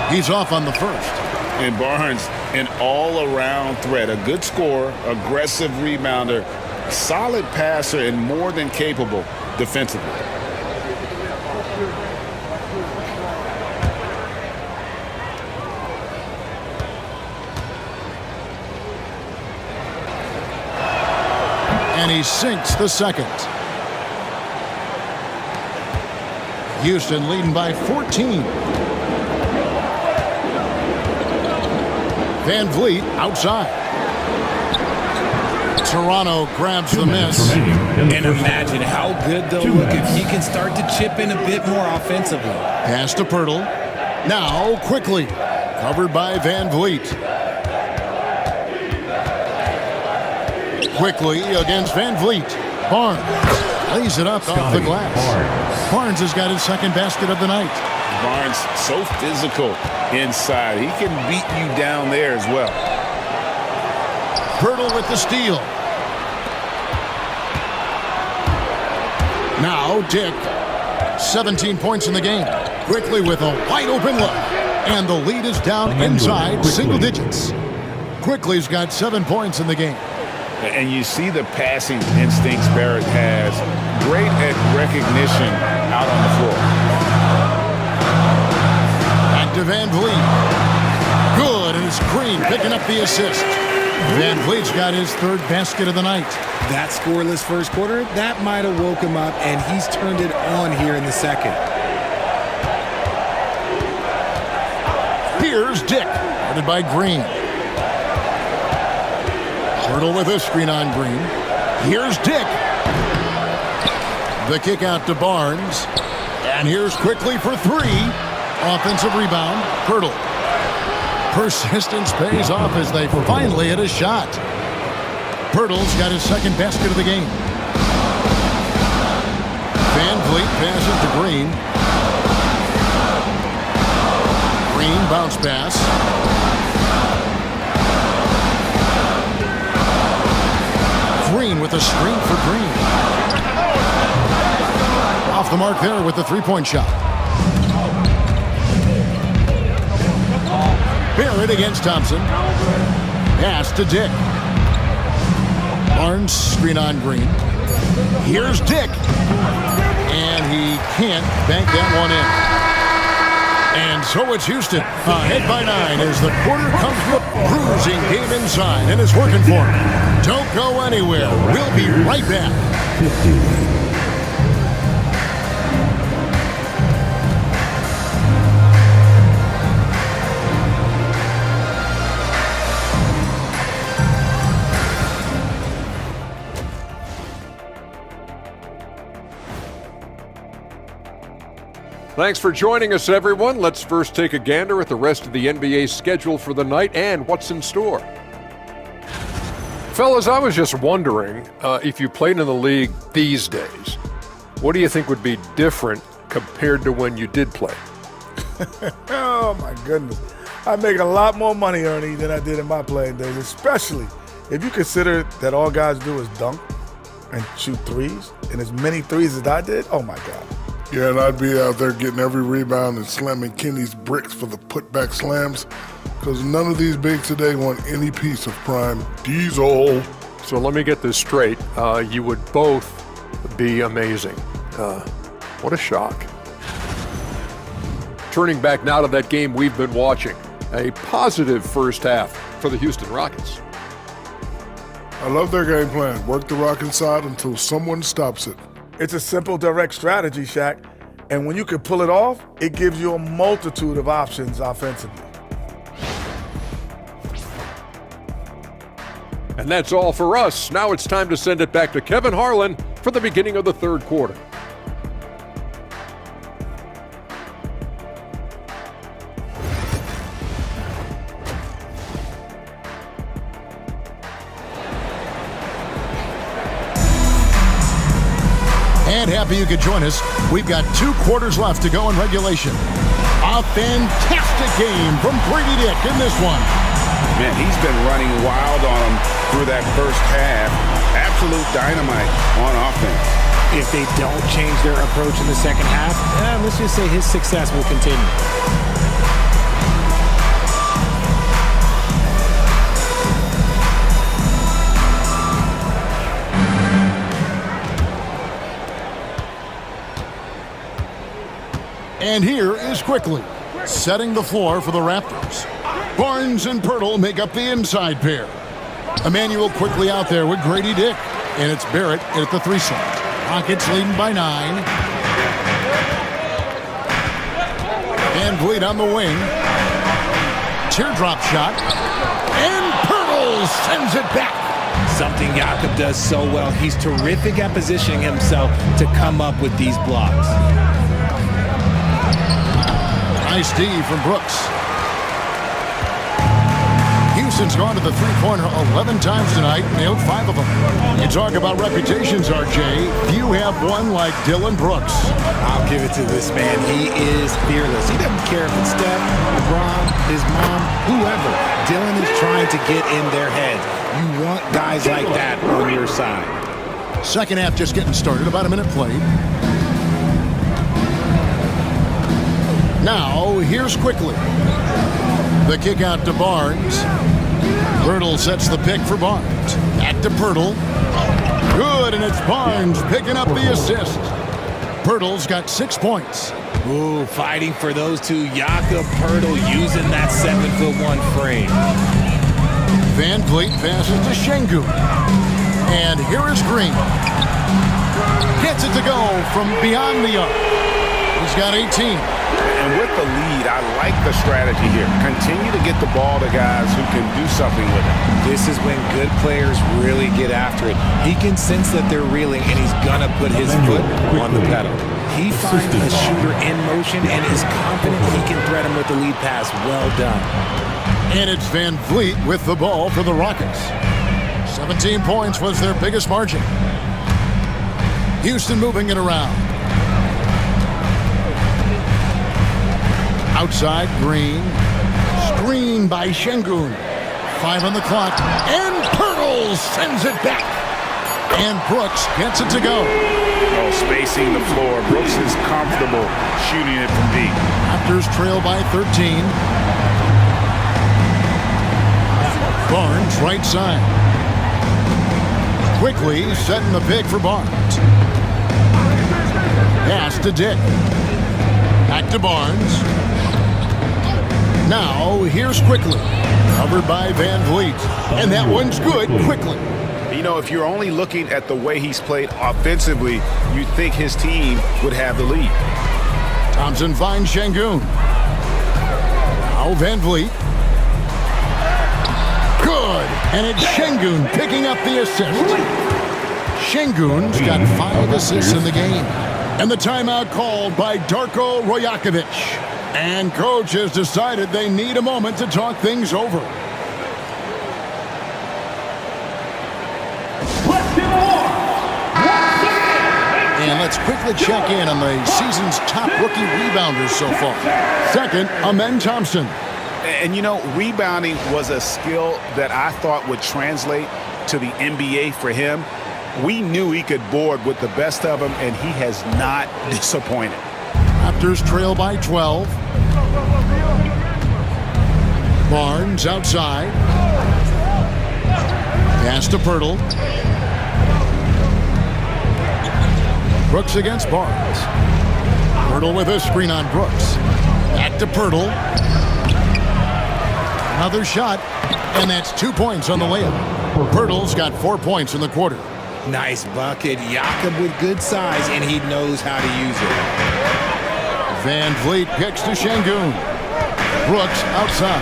He's off on the first. And Barnes, an all-around threat. A good scorer, aggressive rebounder, solid passer, and more than capable defensively. And he sinks the second. Houston leading by 14. Van Vliet outside. Toronto grabs the miss. And imagine how good they'll look if he can start to chip in a bit more offensively. Pass to Pirtle. Now quickly. Covered by Van Vliet. Quickly against Van Vliet. Barnes lays it up off the glass. Barnes has got his second basket of the night. Barnes, so physical inside. He can beat you down there as well. Pirtle with the steal. Now Dick, 17 points in the game. Quickly with a wide open look. And the lead is down inside single digits. Quickly's got 7 points in the game. And you see the passing instincts Barrett has. Great at recognition out on the floor. To Van Vliet. Good, and it's Green picking up the assist. Van Vliet's got his third basket of the night. That scoreless first quarter, that might have woke him up, and he's turned it on here in the second. Here's Dick, guarded by Green. Pirtle with a screen on Green. Here's Dick. The kick out to Barnes. And here's quickly for 3. Offensive rebound, Pirtle. Persistence pays off as they finally hit a shot. Pirtle's got his second basket of the game. Van Vliet passes to Green. Green bounce pass. Green with a screen for Green. Off the mark there with the three-point shot. Barrett against Thompson. Pass to Dick. Barnes screen on Green. Here's Dick. And he can't bank that one in. And so it's Houston ahead by 9 as the quarter comes to a bruising game inside, and it's working for him. Don't go anywhere. We'll be right back. 50. Thanks for joining us, everyone. Let's first take a gander at the rest of the NBA schedule for the night and what's in store. Fellas, I was just wondering if you played in the league these days, what do you think would be different compared to when you did play? Oh, my goodness. I make a lot more money, Ernie, than I did in my playing days, especially if you consider that all guys do is dunk and shoot threes, and as many threes as I did, oh, my God. Yeah, and I'd be out there getting every rebound and slamming Kenny's bricks for the putback slams because none of these bigs today want any piece of prime diesel. So let me get this straight. You would both be amazing. What a shock. Turning back now to that game we've been watching. A positive first half for the Houston Rockets. I love their game plan. Work the Rocket side until someone stops it. It's a simple, direct strategy, Shaq. And when you can pull it off, it gives you a multitude of options offensively. And that's all for us. Now it's time to send it back to Kevin Harlan for the beginning of the third quarter. And happy you could join us. We've got 2 quarters left to go in regulation. A fantastic game from Grady Dick in this one. Man, he's been running wild on him through that first half. Absolute dynamite on offense. If they don't change their approach in the second half, let's just say his success will continue. And here is Quickly, setting the floor for the Raptors. Barnes and Pirtle make up the inside pair. Emmanuel quickly out there with Grady Dick. And it's Barrett at the 3 slot. Rockets leading by 9. Van Vliet on the wing. Teardrop shot. And Pirtle sends it back. Something Jakob does so well. He's terrific at positioning himself to come up with these blocks. Nice D from Brooks. Houston's gone to the three-pointer 11 times tonight, nailed 5 of them. You talk about reputations, RJ. Few have one like Dylan Brooks. I'll give it to this man. He is fearless. He doesn't care if it's Steph, LeBron, his mom, whoever. Dylan is trying to get in their heads. You want guys like that on your side. Second half just getting started, about a minute played. Now, here's Quickly. The kick out to Barnes. Pirtle sets the pick for Barnes. Back to Pirtle. Good, and it's Barnes picking up the assist. Pirtle's got 6 points. Ooh, fighting for those two. Jakob Pirtle using that 7'1" frame. Van Vliet passes to Şengün. And here is Green. Gets it to go from beyond the arc. He's got 18. And with the lead, I like the strategy here. Continue to get the ball to guys who can do something with it. This is when good players really get after it. He can sense that they're reeling, and he's going to put his foot on the pedal. He finds a shooter in motion and is confident he can thread him with the lead pass. Well done. And it's Van Vliet with the ball for the Rockets. 17 points was their biggest margin. Houston moving it around. Outside, Green. Screen by Şengün. 5 on the clock. And Pirtle sends it back. And Brooks gets it to go. Oh, spacing the floor. Brooks is comfortable shooting it from deep. Raptors trail by 13. Barnes, right side. Quickly setting the pick for Barnes. Pass to Dick. Back to Barnes. Now, here's Quickly. Covered by Van Vliet. And that one's good, Quickly. You know, if you're only looking at the way he's played offensively, you'd think his team would have the lead. Thompson finds Şengün. Now Van Vliet. Good. And it's Şengün picking up the assist. Şengün's got 5 assists in the game. And the timeout called by Darko Rajakovic. And coach has decided they need a moment to talk things over. And let's quickly check in on the season's top rookie rebounders so far. Second, Amen Thompson. And you know, rebounding was a skill that I thought would translate to the NBA for him. We knew he could board with the best of them, and he has not disappointed. Raptors trail by 12. Barnes outside. Pass to Pirtle. Brooks against Barnes. Pirtle with a screen on Brooks. Back to Pirtle. Another shot, and that's 2 points on the layup. Pirtle's got 4 points in the quarter. Nice bucket. Jakob with good size, and he knows how to use it. Van Vliet kicks to Şengün. Brooks outside.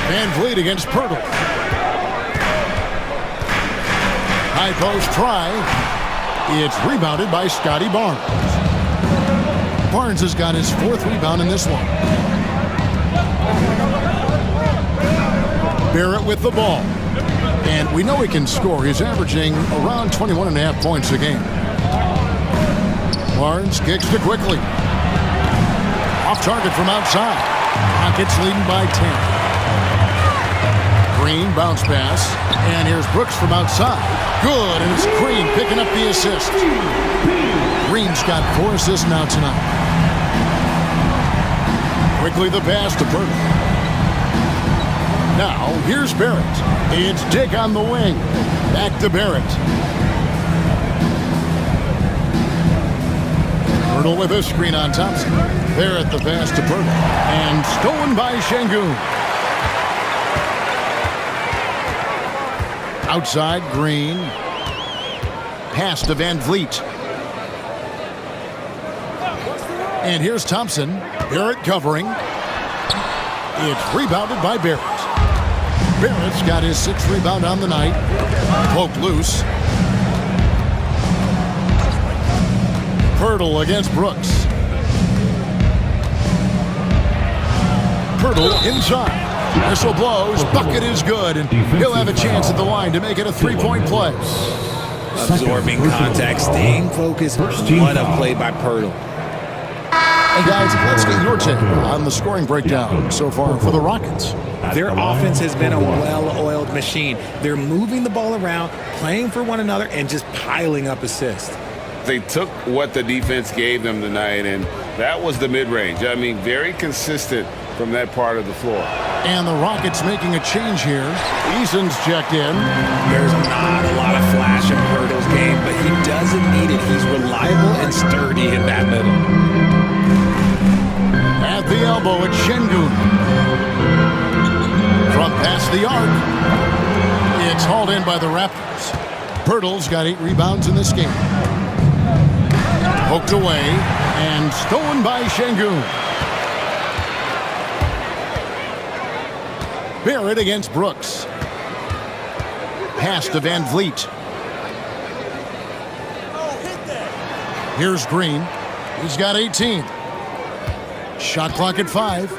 Van Vliet against Pirtle. High post try. It's rebounded by Scotty Barnes. Barnes has got his 4th rebound in this one. Barrett with the ball. And we know he can score. He's averaging around 21.5 points a game. Barnes kicks to quickly. Off target from outside. Rockets leading by 10. Green bounce pass. And here's Brooks from outside. Good, and it's Green picking up the assist. Green's got 4 assists now tonight. Quickly the pass to Burton. Now, here's Barrett. It's Dick on the wing. Back to Barrett. Pirtle with a screen on Thompson. Barrett the pass to Pirtle. And stolen by Şengün. Outside, Green. Pass to Van Vliet. And here's Thompson. Barrett covering. It's rebounded by Barrett. Barrett's got his 6th rebound on the night. Poked loose. Pirtle against Brooks. Pirtle inside. Whistle blows. Bucket is good. And he'll have a chance at the line to make it a 3-point play. Absorbing contact, staying focused. What a play by Pirtle. Hey guys, let's get your take on the scoring breakdown so far for the Rockets. Their offense has been a well-oiled machine. They're moving the ball around, playing for one another, and just piling up assists. They took what the defense gave them tonight, and that was the mid-range. I mean, very consistent from that part of the floor. And the Rockets making a change here. Eason's checked in. There's not a lot of flash in Pirtle's game, but he doesn't need it. He's reliable and sturdy in that middle. At the elbow, it's Şengün. From past the arc. It's hauled in by the Raptors. Pirtle's got 8 rebounds in this game. Poked away and stolen by Şengün. Barrett against Brooks. Pass to Van Vliet. Here's Green. He's got 18. Shot clock at 5.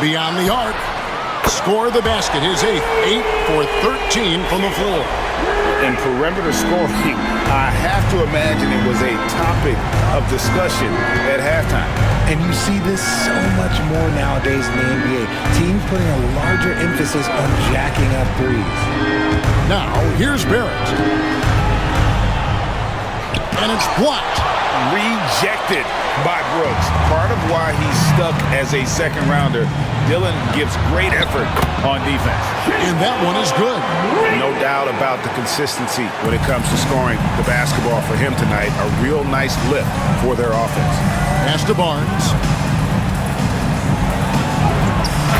Beyond the arc. Score the basket. His 8th. 8 for 13 from the floor. In perimeter scoring, I have to imagine it was a topic of discussion at halftime. And you see this so much more nowadays in the NBA. Teams putting a larger emphasis on jacking up threes. Now, here's Barrett. And it's blocked. Rejected by Brooks. Part of why he's stuck as a second rounder. Dillon gives great effort on defense. And that one is good. No doubt about the consistency when it comes to scoring the basketball for him tonight. A real nice lift for their offense. Pass to Barnes.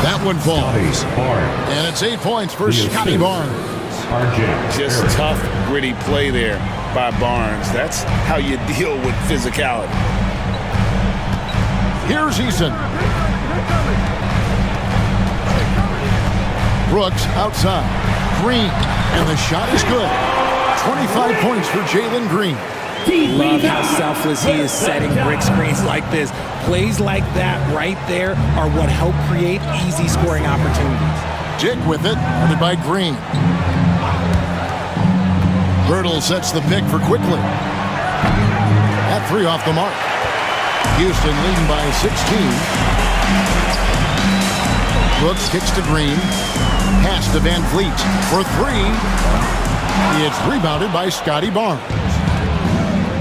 That one falls. And it's 8 points for Scotty Barnes. Just tough, gritty play there by Barnes. That's how you deal with physicality. Here's Eason. Brooks outside. Green. And the shot is good. 25 points for Jalen Green. Love how selfless he is setting brick screens like this. Plays like that right there are what help create easy scoring opportunities. Dick with it. Guarded by Green. Pirtle sets the pick for quickly. At 3 off the mark. Houston leading by 16. Brooks kicks to Green. Pass to Van Vliet for 3. It's rebounded by Scotty Barnes.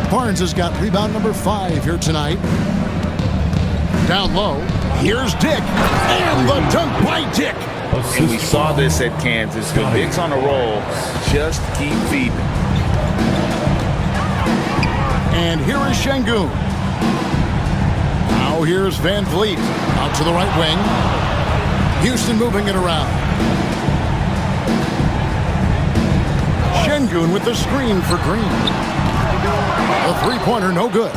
Barnes has got rebound number 5 here tonight. Down low. Here's Dick. And the dunk by Dick. And we saw this at Kansas. The Knicks on a roll. Just keep feeding. And here is Şengün. Now here's Van Vliet. Out to the right wing. Houston moving it around. Şengün with the screen for Green. A 3-pointer, no good.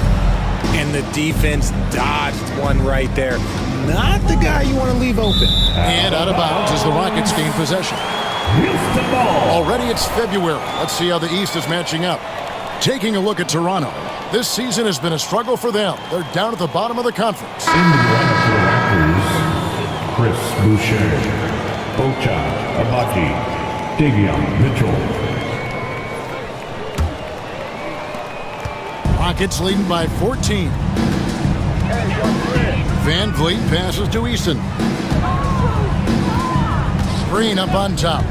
And the defense dodged one right there. Not the guy you want to leave open. And out of bounds as the Rockets gain possession. Already it's February. Let's see how the East is matching up. Taking a look at Toronto. This season has been a struggle for them. They're down at the bottom of the conference. In the lineup for the Raptors, Chris Boucher, Ocha Abaji, Davion Mitchell. Rockets leading by 14. Van Vliet passes to Eason. Green up on top.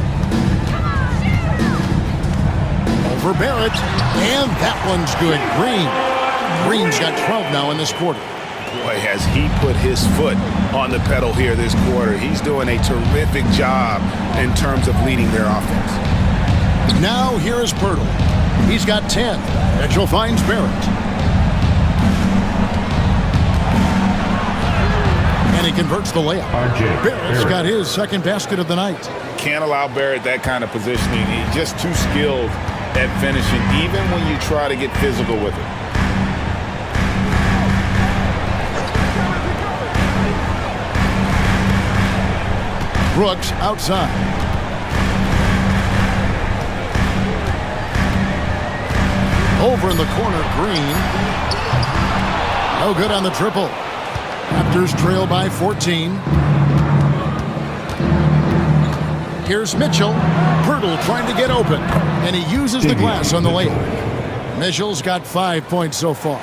Over Barrett. And that one's good. Green's got 12 now in this quarter. Boy, has he put his foot on the pedal here this quarter. He's doing a terrific job in terms of leading their offense. Now here is Pirtle. He's got 10. Mitchell finds Barrett. And he converts the layup. Barrett's got his second basket of the night. Can't allow Barrett that kind of positioning. He's just too skilled at finishing, even when you try to get physical with it. Brooks outside. Over in the corner, Green. No good on the triple. Raptors trail by 14. Here's Mitchell. Pirtle trying to get open. And he uses the glass on the layup. Mitchell's got 5 points so far.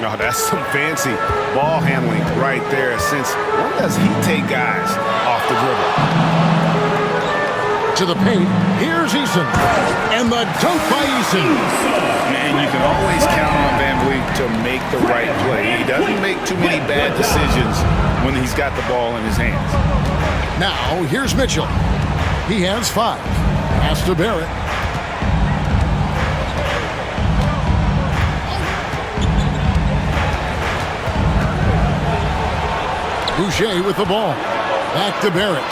Oh, that's some fancy ball handling right there. Since when does he take guys off the dribble? To the paint. Here's Eason. And the dunk by Eason. And you can always count on Van Vliet to make the right play. He doesn't make too many bad decisions when he's got the ball in his hands. Now, here's Mitchell. He has 5. Pass to Barrett. Boucher with the ball. Back to Barrett.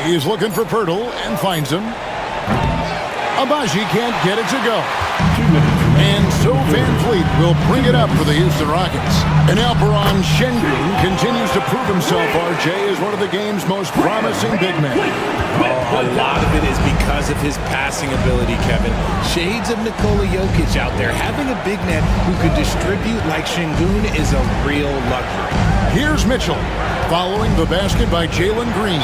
He's looking for Pirtle and finds him. Abaji can't get it to go. And so Van Vliet will bring it up for the Houston Rockets. And Alperon Şengün continues to prove himself, RJ, as one of the game's most promising big men. Oh, a lot of it is because of his passing ability, Kevin. Shades of Nikola Jokic out there. Having a big man who could distribute like Şengün is a real luxury. Here's Mitchell, following the basket by Jalen Green.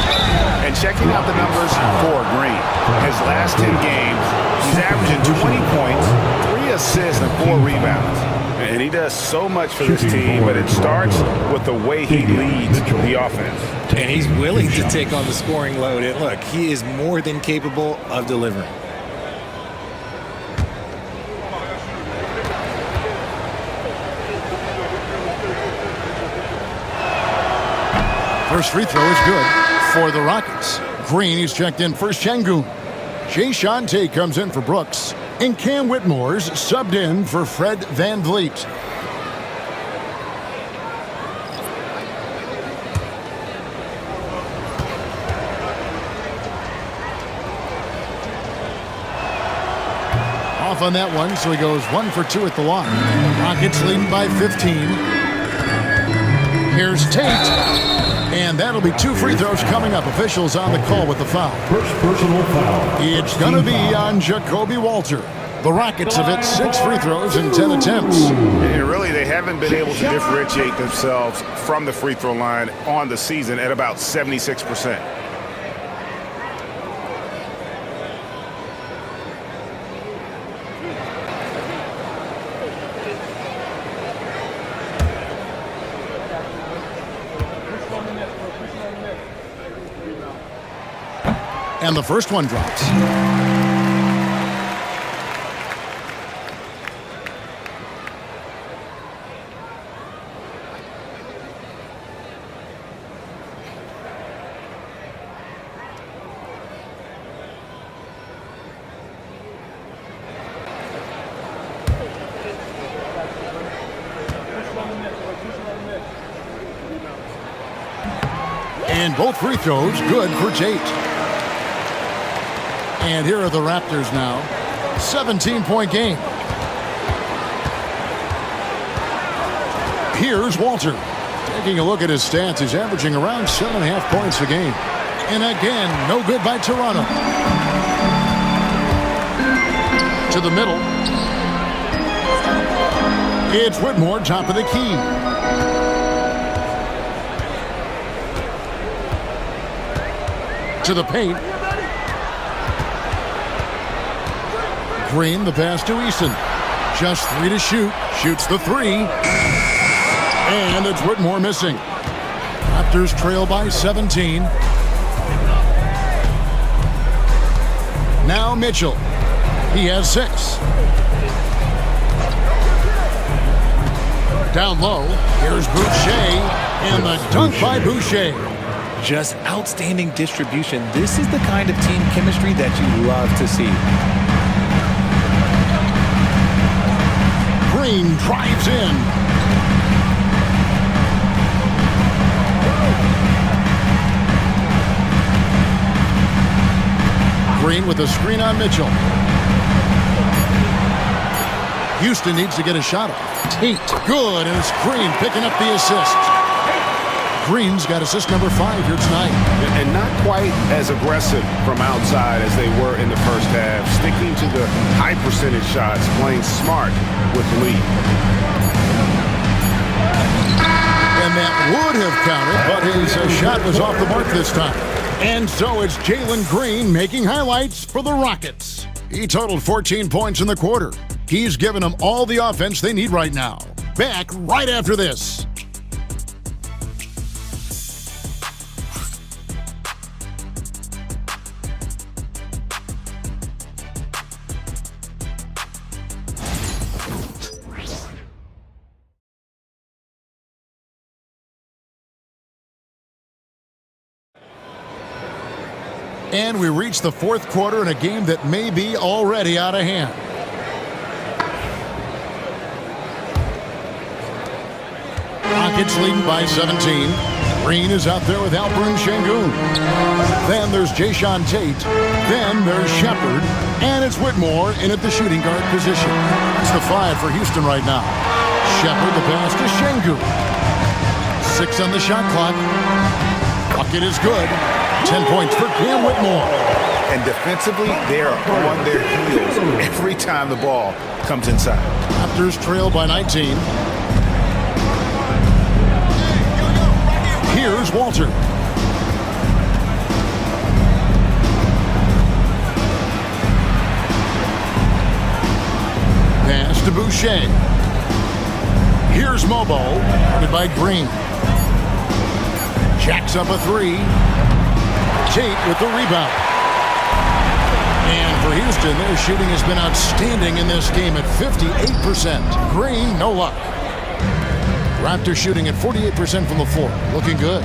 And checking out the numbers for Green. His last 10 games, he's averaging 20 points, 3 assists, and 4 rebounds. And he does so much for this team, but it starts with the way he leads the offense. And he's willing to take on the scoring load. And look, he is more than capable of delivering. First free throw is good for the Rockets. Green, he's checked in for Şengün. Jay Shante comes in for Brooks. And Cam Whitmore's subbed in for Fred Van Vliet. Off on that one, so he goes 1 for 2 at the line. Rockets leading by 15. Here's Tate. And that'll be 2 free throws coming up. Officials on the call with the foul. First personal foul. It's going to be on Jacoby Walter. The Rockets have hit 6 free throws in 10 attempts. And really, they haven't been able to differentiate themselves from the free throw line on the season at about 76%. And the first one drops. And both free throws good for Tate. And here are the Raptors now. 17-point game. Here's Walter. Taking a look at his stats, he's averaging around 7.5 points a game. And again, no good by Toronto. To the middle. It's Whitmore, top of the key. To the paint. Green, the pass to Easton. Just 3 to shoot. Shoots the 3. And it's Whitmore missing. Raptors trail by 17. Now Mitchell. He has 6. Down low. Here's Boucher. And the dunk by Boucher. Just outstanding distribution. This is the kind of team chemistry that you love to see. Green drives in. Green with a screen on Mitchell. Houston needs to get a shot off. Tate, good, and it's Green picking up the assist. Green's got assist number 5 here tonight. And not quite as aggressive from outside as they were in the first half. Sticking to the high percentage shots, playing smart with the lead. And that would have counted, but his shot was off the mark this time. And so it's Jalen Green making highlights for the Rockets. He totaled 14 points in the quarter. He's given them all the offense they need right now. Back right after this. And we reach the 4th quarter in a game that may be already out of hand. Rockets leading by 17. Green is out there with Alperen Şengün. Then there's Jayshawn Tate. Then there's Shepard. And it's Whitmore in at the shooting guard position. It's the 5 for Houston right now. Shepard, the pass to Şengün. 6 on the shot clock. Bucket is good. 10 points for Cam Whitmore. And defensively, they are on their heels every time the ball comes inside. Raptors trail by 19. Here's Walter. Pass to Boucher. Here's Mobo, guarded by Green. Jacks up a 3. Tate with the rebound. And for Houston, their shooting has been outstanding in this game at 58%. Green, no luck. Raptors shooting at 48% from the floor. Looking good.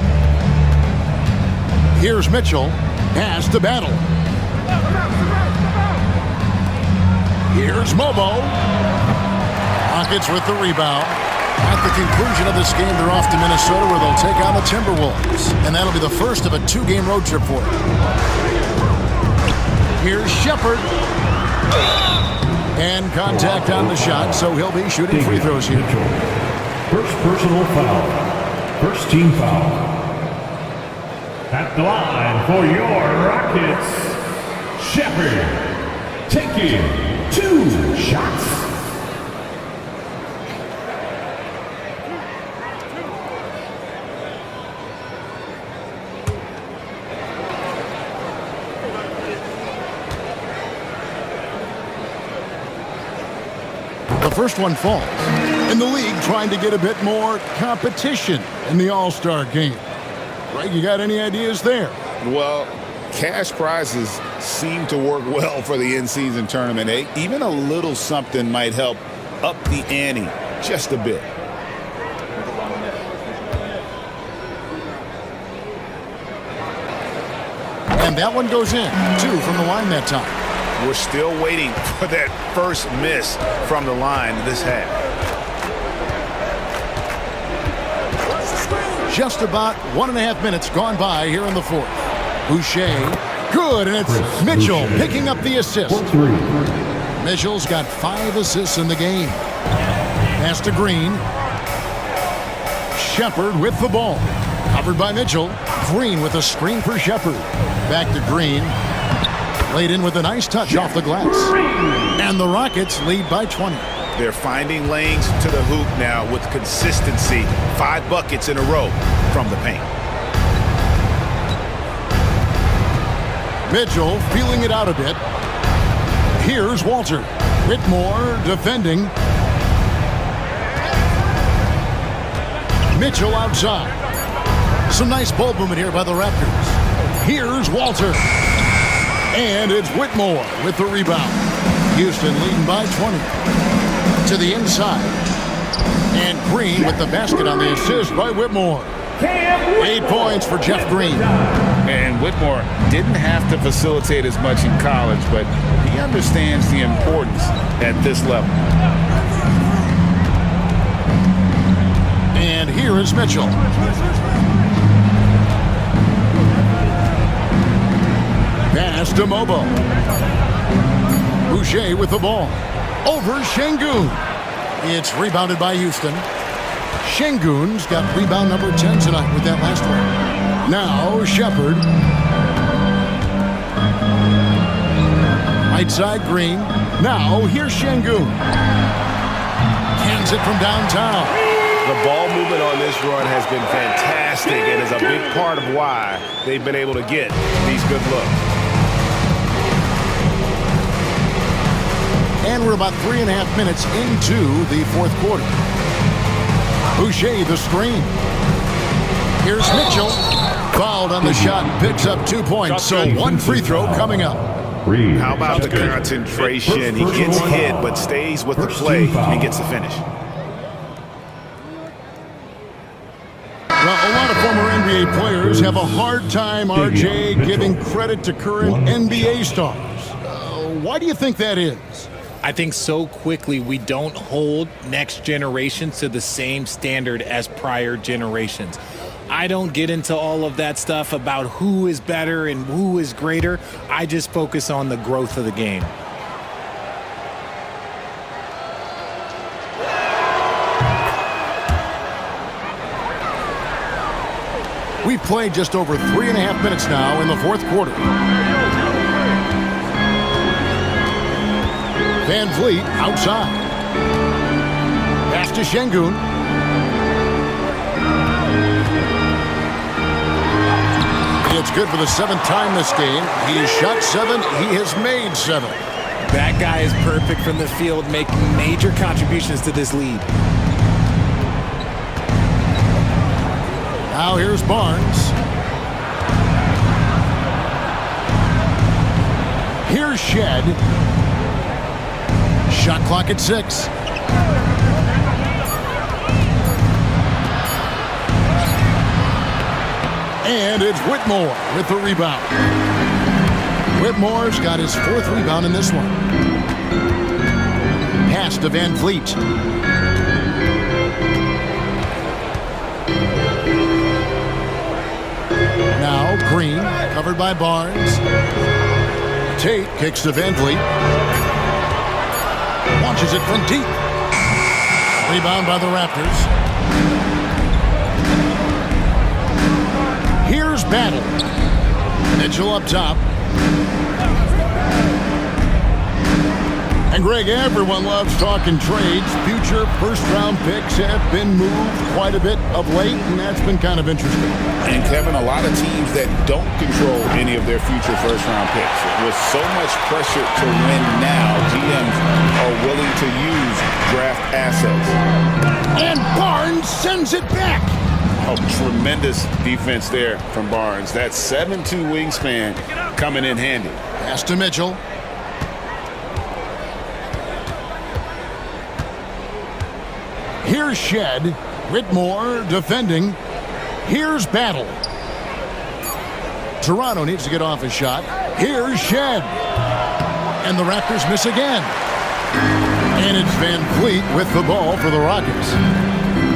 Here's Mitchell. Pass to Battle. Here's Mobo. Rockets with the rebound. At the conclusion of this game, they're off to Minnesota where they'll take on the Timberwolves. And that'll be the first of a 2-game road trip for them. Here's Shepard. And contact on the shot, so he'll be shooting free throws here. First personal foul. First team foul. At the line for your Rockets, Shepard taking 2 shots. The first one falls. In the league, trying to get a bit more competition in the All-Star game. Greg, you got any ideas there? Well, cash prizes seem to work well for the in-season tournament. Even a little something might help up the ante just a bit. And that one goes in. 2 from the line that time. We're still waiting for that first miss from the line this half. Just about 1.5 minutes gone by here in the 4th. Boucher, good, and it's Mitchell picking up the assist. Mitchell's got 5 assists in the game. Pass to Green. Shepard with the ball. Covered by Mitchell. Green with a screen for Shepard. Back to Green. Laid in with a nice touch off the glass. And the Rockets lead by 20. They're finding lanes to the hoop now with consistency. 5 buckets in a row from the paint. Mitchell feeling it out a bit. Here's Walter. Whitmore defending. Mitchell outside. Some nice ball movement here by the Raptors. Here's Walter. And it's Whitmore with the rebound. Houston leading by 20. To the inside. And Green with the basket on the assist by Whitmore. 8 points for Jeff Green. And Whitmore didn't have to facilitate as much in college, but he understands the importance at this level. And here is Mitchell. Pass to Mobo. Boucher with the ball. Over Şengün. It's rebounded by Houston. Şengün's got rebound number 10 tonight with that last one. Now Shepard. Right side Green. Now here's Şengün. Cans it from downtown. The ball movement on this run has been fantastic and is a big part of why they've been able to get these good looks. And we're about 3.5 minutes into the fourth quarter. Boucher the screen. Here's Mitchell. Fouled on the shot. Picks up 2 points. So 1 free throw coming up. How about the concentration? He gets hit but stays with the play and gets the finish. Well, a lot of former NBA players have a hard time, RJ, giving credit to current NBA stars. Why do you think that is? I think so quickly we don't hold next generations to the same standard as prior generations. I don't get into all of that stuff about who is better and who is greater. I just focus on the growth of the game. We've played just over 3.5 minutes now in the fourth quarter. Van Vliet outside. Pass to Şengün. It's good for the 7th time this game. He has shot 7. He has made 7. That guy is perfect from the field, making major contributions to this lead. Now here's Barnes. Here's Shed. Shot clock at 6. And it's Whitmore with the rebound. Whitmore's got his 4th rebound in this one. Pass to Van Vliet. Now Green, covered by Barnes. Tate kicks to Van Vliet. Launches it from deep. Rebound by the Raptors. Here's Battle. Mitchell up top. And Greg, everyone loves talking trades. Future first-round picks have been moved quite a bit of late, and that's been kind of interesting. And Kevin, a lot of teams that don't control any of their future first-round picks. With so much pressure to win now, GMs are willing to use draft assets. And Barnes sends it back. Oh, tremendous defense there from Barnes. That 7'2" wingspan coming in handy. Pass to Mitchell. Here's Shed. Whitmore defending. Here's Battle. Toronto needs to get off his shot. Here's Shed. And the Raptors miss again. And it's Van Vliet with the ball for the Rockets.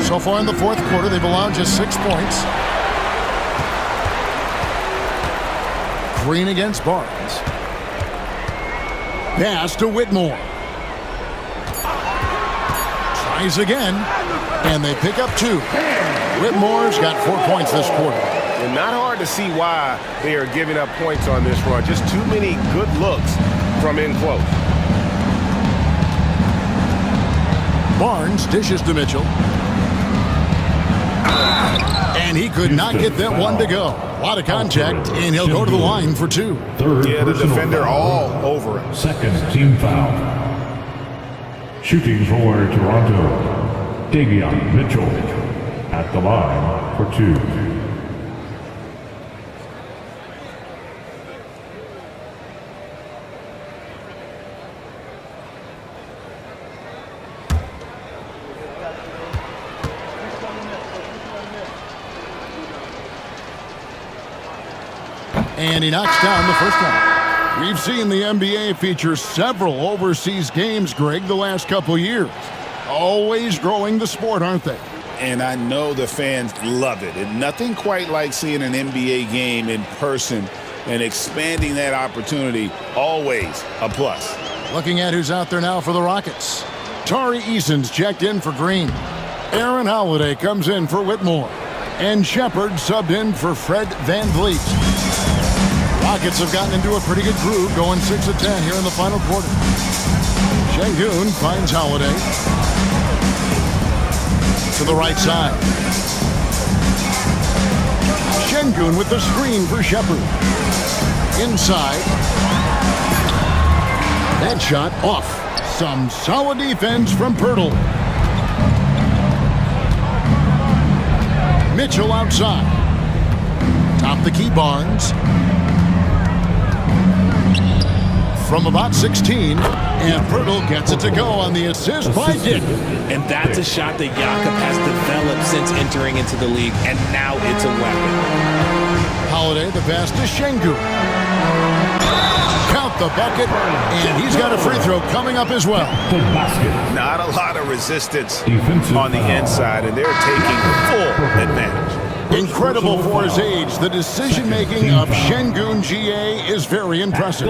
So far in the fourth quarter, they've allowed just 6 points. Green against Barnes. Pass to Whitmore. Tries again, and they pick up 2. Whitmore's got 4 points this quarter. And not hard to see why they are giving up points on this run. Just too many good looks from in close. Barnes dishes to Mitchell. And he could not get that one to go. A lot of contact, and he'll go to the line for 2. Yeah, the defender all over him. Second team foul. Shooting for Toronto, Davion Mitchell at the line for 2. And he knocks down the first one. We've seen the NBA feature several overseas games, Greg, the last couple years. Always growing the sport, aren't they? And I know the fans love it. And nothing quite like seeing an NBA game in person and expanding that opportunity. Always a plus. Looking at who's out there now for the Rockets. Tari Eason's checked in for Green. Aaron Holiday comes in for Whitmore. And Shepard subbed in for Fred VanVleet. Rockets have gotten into a pretty good groove, going 6 of 10 here in the final quarter. Şengün finds Holiday to the right side. Şengün with the screen for Shepard. Inside. That shot off. Some solid defense from Pirtle. Mitchell outside. Top the key, Barnes. From about 16, and Pirtle gets it to go on the assist by Dick. And that's a shot that Jakob has developed since entering into the league, and now it's a weapon. Holiday, the pass to Şengün. Count the bucket, and he's got a free throw coming up as well. Not a lot of resistance on the inside, and they're taking full advantage. Incredible for his age. The decision-making of Şengün GA is very impressive.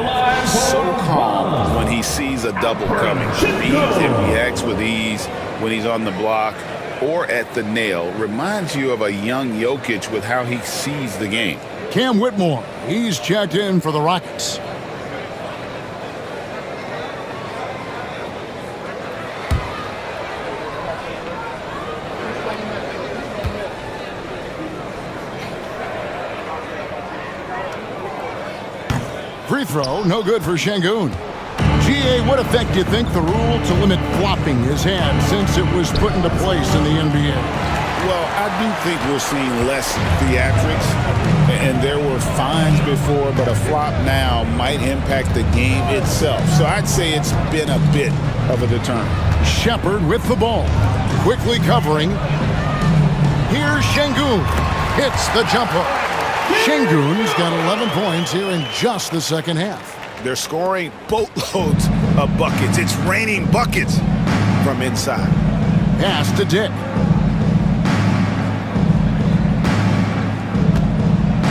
So calm when he sees a double coming. Reads and reacts with ease when he's on the block or at the nail. Reminds you of a young Jokic with how he sees the game. Cam Whitmore, he's checked in for the Rockets. Free throw, no good for Şengün. GA, what effect do you think the rule to limit flopping has had since it was put into place in the NBA? Well, I do think we're seeing less theatrics, and there were fines before, but a flop now might impact the game itself. So I'd say it's been a bit of a deterrent. Shepard with the ball, quickly covering. Here's Şengün, hits the jumper. Şengün's got 11 points here in just the second half. They're scoring boatloads of buckets. It's raining buckets from inside. Pass to Dick.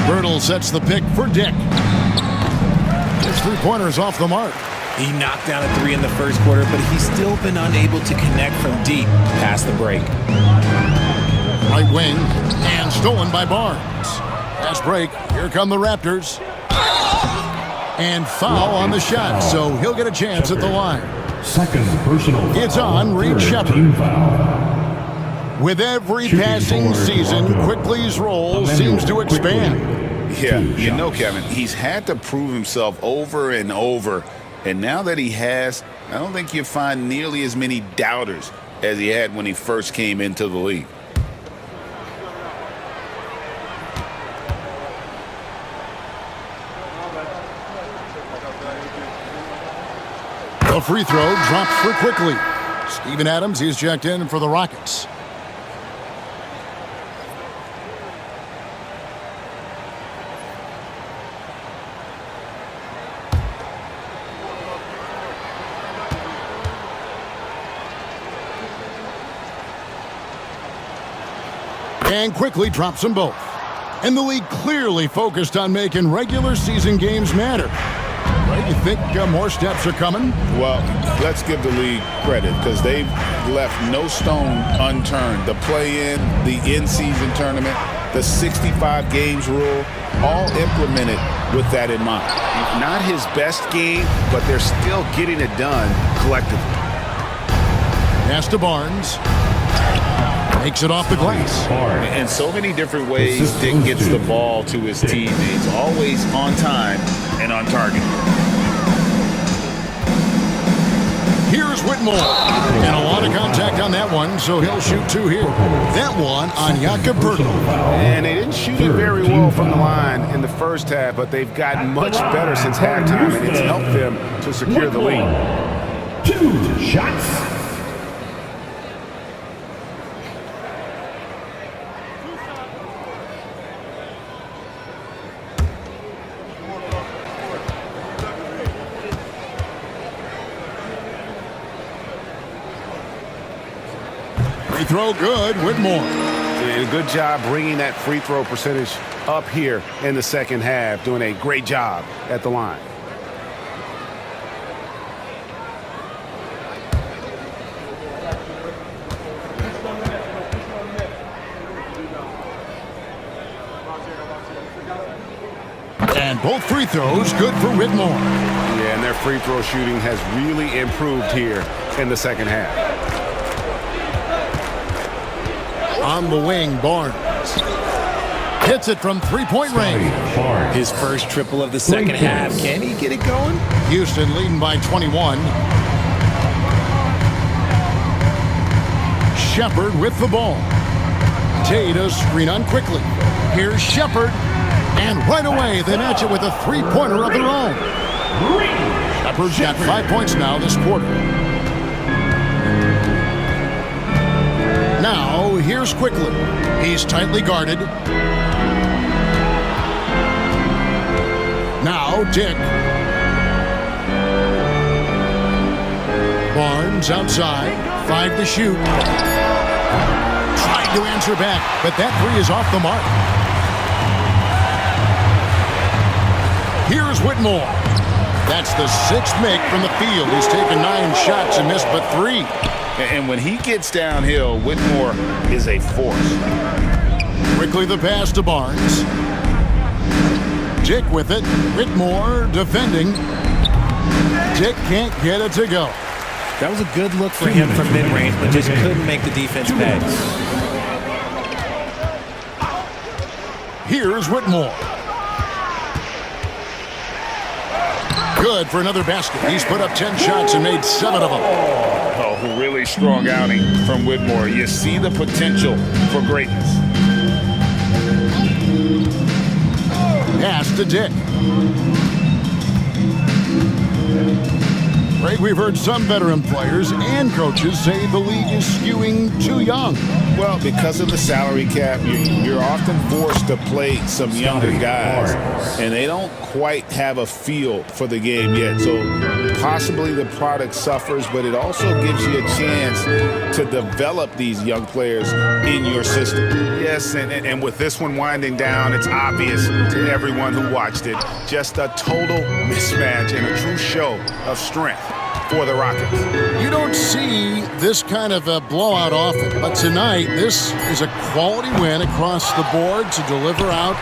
Pirtle sets the pick for Dick. His three-pointer's off the mark. He knocked down a 3 in the first quarter, but he's still been unable to connect from deep past the break. Right wing, and stolen by Barnes. Fast break. Here come the Raptors. And foul on the shot, so he'll get a chance at the line. Second personal foul. It's on Reed Shepard. With every passing season, Quickly's role seems to expand. Yeah, you know, Kevin, he's had to prove himself over and over. And now that he has, I don't think you find nearly as many doubters as he had when he first came into the league. The free throw drops for Quickly. Steven Adams, he's checked in for the Rockets. And Quickly drops them both. And the league clearly focused on making regular season games matter. Right, you think more steps are coming? Well, let's give the league credit because they've left no stone unturned. The play-in, the in-season tournament, the 65 games rule, all implemented with that in mind. Not his best game, but they're still getting it done collectively. Pass to Barnes. Makes it off the glass. And so many different ways Dick gets the ball to his teammates. Always on time and on target. Here's Whitmore. And a lot of contact on that one, so he'll shoot 2 here. That one on Jakob Poeltl. And they didn't shoot it very well from the line in the first half, but they've gotten much better since halftime, and it's helped them to secure the lead. 2 shots. Free throw good, Whitmore. And a good job bringing that free throw percentage up here in the second half, doing a great job at the line. And both free throws good for Whitmore. Yeah, and their free throw shooting has really improved here in the second half. On the wing, Barnes. Hits it from three-point range. His first triple of the second half. Can he get it going? Houston leading by 21. Shepard with the ball. Tate a screen on quickly. Here's Shepard. And right away, they match it with a three-pointer of their own. Shepard's got 5 points now this quarter. Now, here's quickly. He's tightly guarded. Now, Dick. Barnes outside. 5 to shoot. Trying to answer back, but that three is off the mark. Here's Whitmore. That's the 6th make from the field. He's taken 9 shots and missed but 3. And when he gets downhill, Whitmore is a force. Quickly the pass to Barnes. Dick with it. Whitmore defending. Dick can't get it to go. That was a good look for him from mid-range, but just couldn't make the defense pay. Here's Whitmore. Good for another basket. He's put up 10 shots and made 7 of them. Oh, really strong outing from Whitmore. You see the potential for greatness. Pass to Dick. Greg, we've heard some veteran players and coaches say the league is skewing too young. Well, because of the salary cap, you're often forced to play some younger guys, and they don't quite have a feel for the game yet. So possibly the product suffers, but it also gives you a chance to develop these young players in your system. Yes, and with this one winding down, it's obvious to everyone who watched it. Just a total mismatch and a true show of strength for the Rockets. You don't see this kind of a blowout often, but tonight this is a quality win across the board to deliver out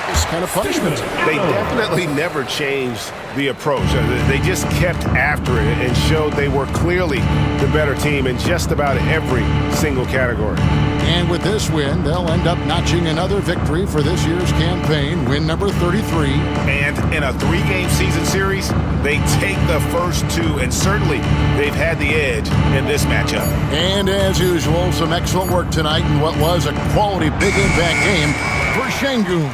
this kind of punishment. They definitely never changed the approach. They just kept after it and showed they were clearly the better team in just about every single category. And with this win, they'll end up notching another victory for this year's campaign, win number 33. And in a 3-game season series, they take the first 2, and certainly they've had the edge in this matchup. And as usual, some excellent work tonight in what was a quality big impact game for Şengün.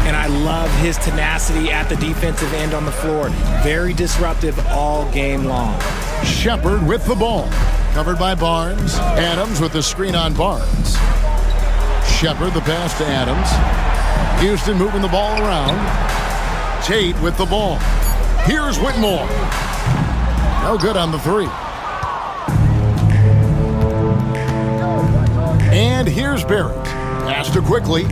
And I love his tenacity at the defensive end on the floor. Very disruptive all game long. Shepard with the ball. Covered by Barnes. Adams with the screen on Barnes. Shepard the pass to Adams. Houston moving the ball around. Tate with the ball. Here's Whitmore. No good on the 3. And here's Barrett. Pass to quickly.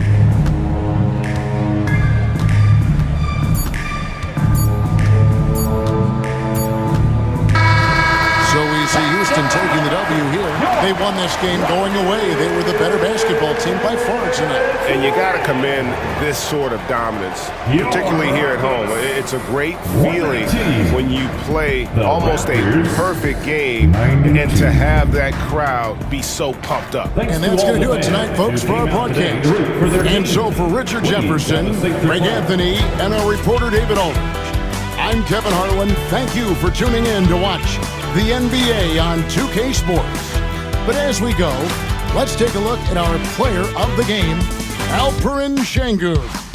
Pistons taking the W here. They won this game going away. They were the better basketball team by far tonight. And you got to commend this sort of dominance, particularly here at home. It's a great feeling when you play almost a perfect game and to have that crowd be so pumped up. And that's going to do it tonight, folks, for our broadcast. And so for Richard Jefferson, Greg Anthony, and our reporter David Aldridge, I'm Kevin Harlan. Thank you for tuning in to watch the NBA on 2K Sports. But as we go, let's take a look at our player of the game, Alperen Şengün.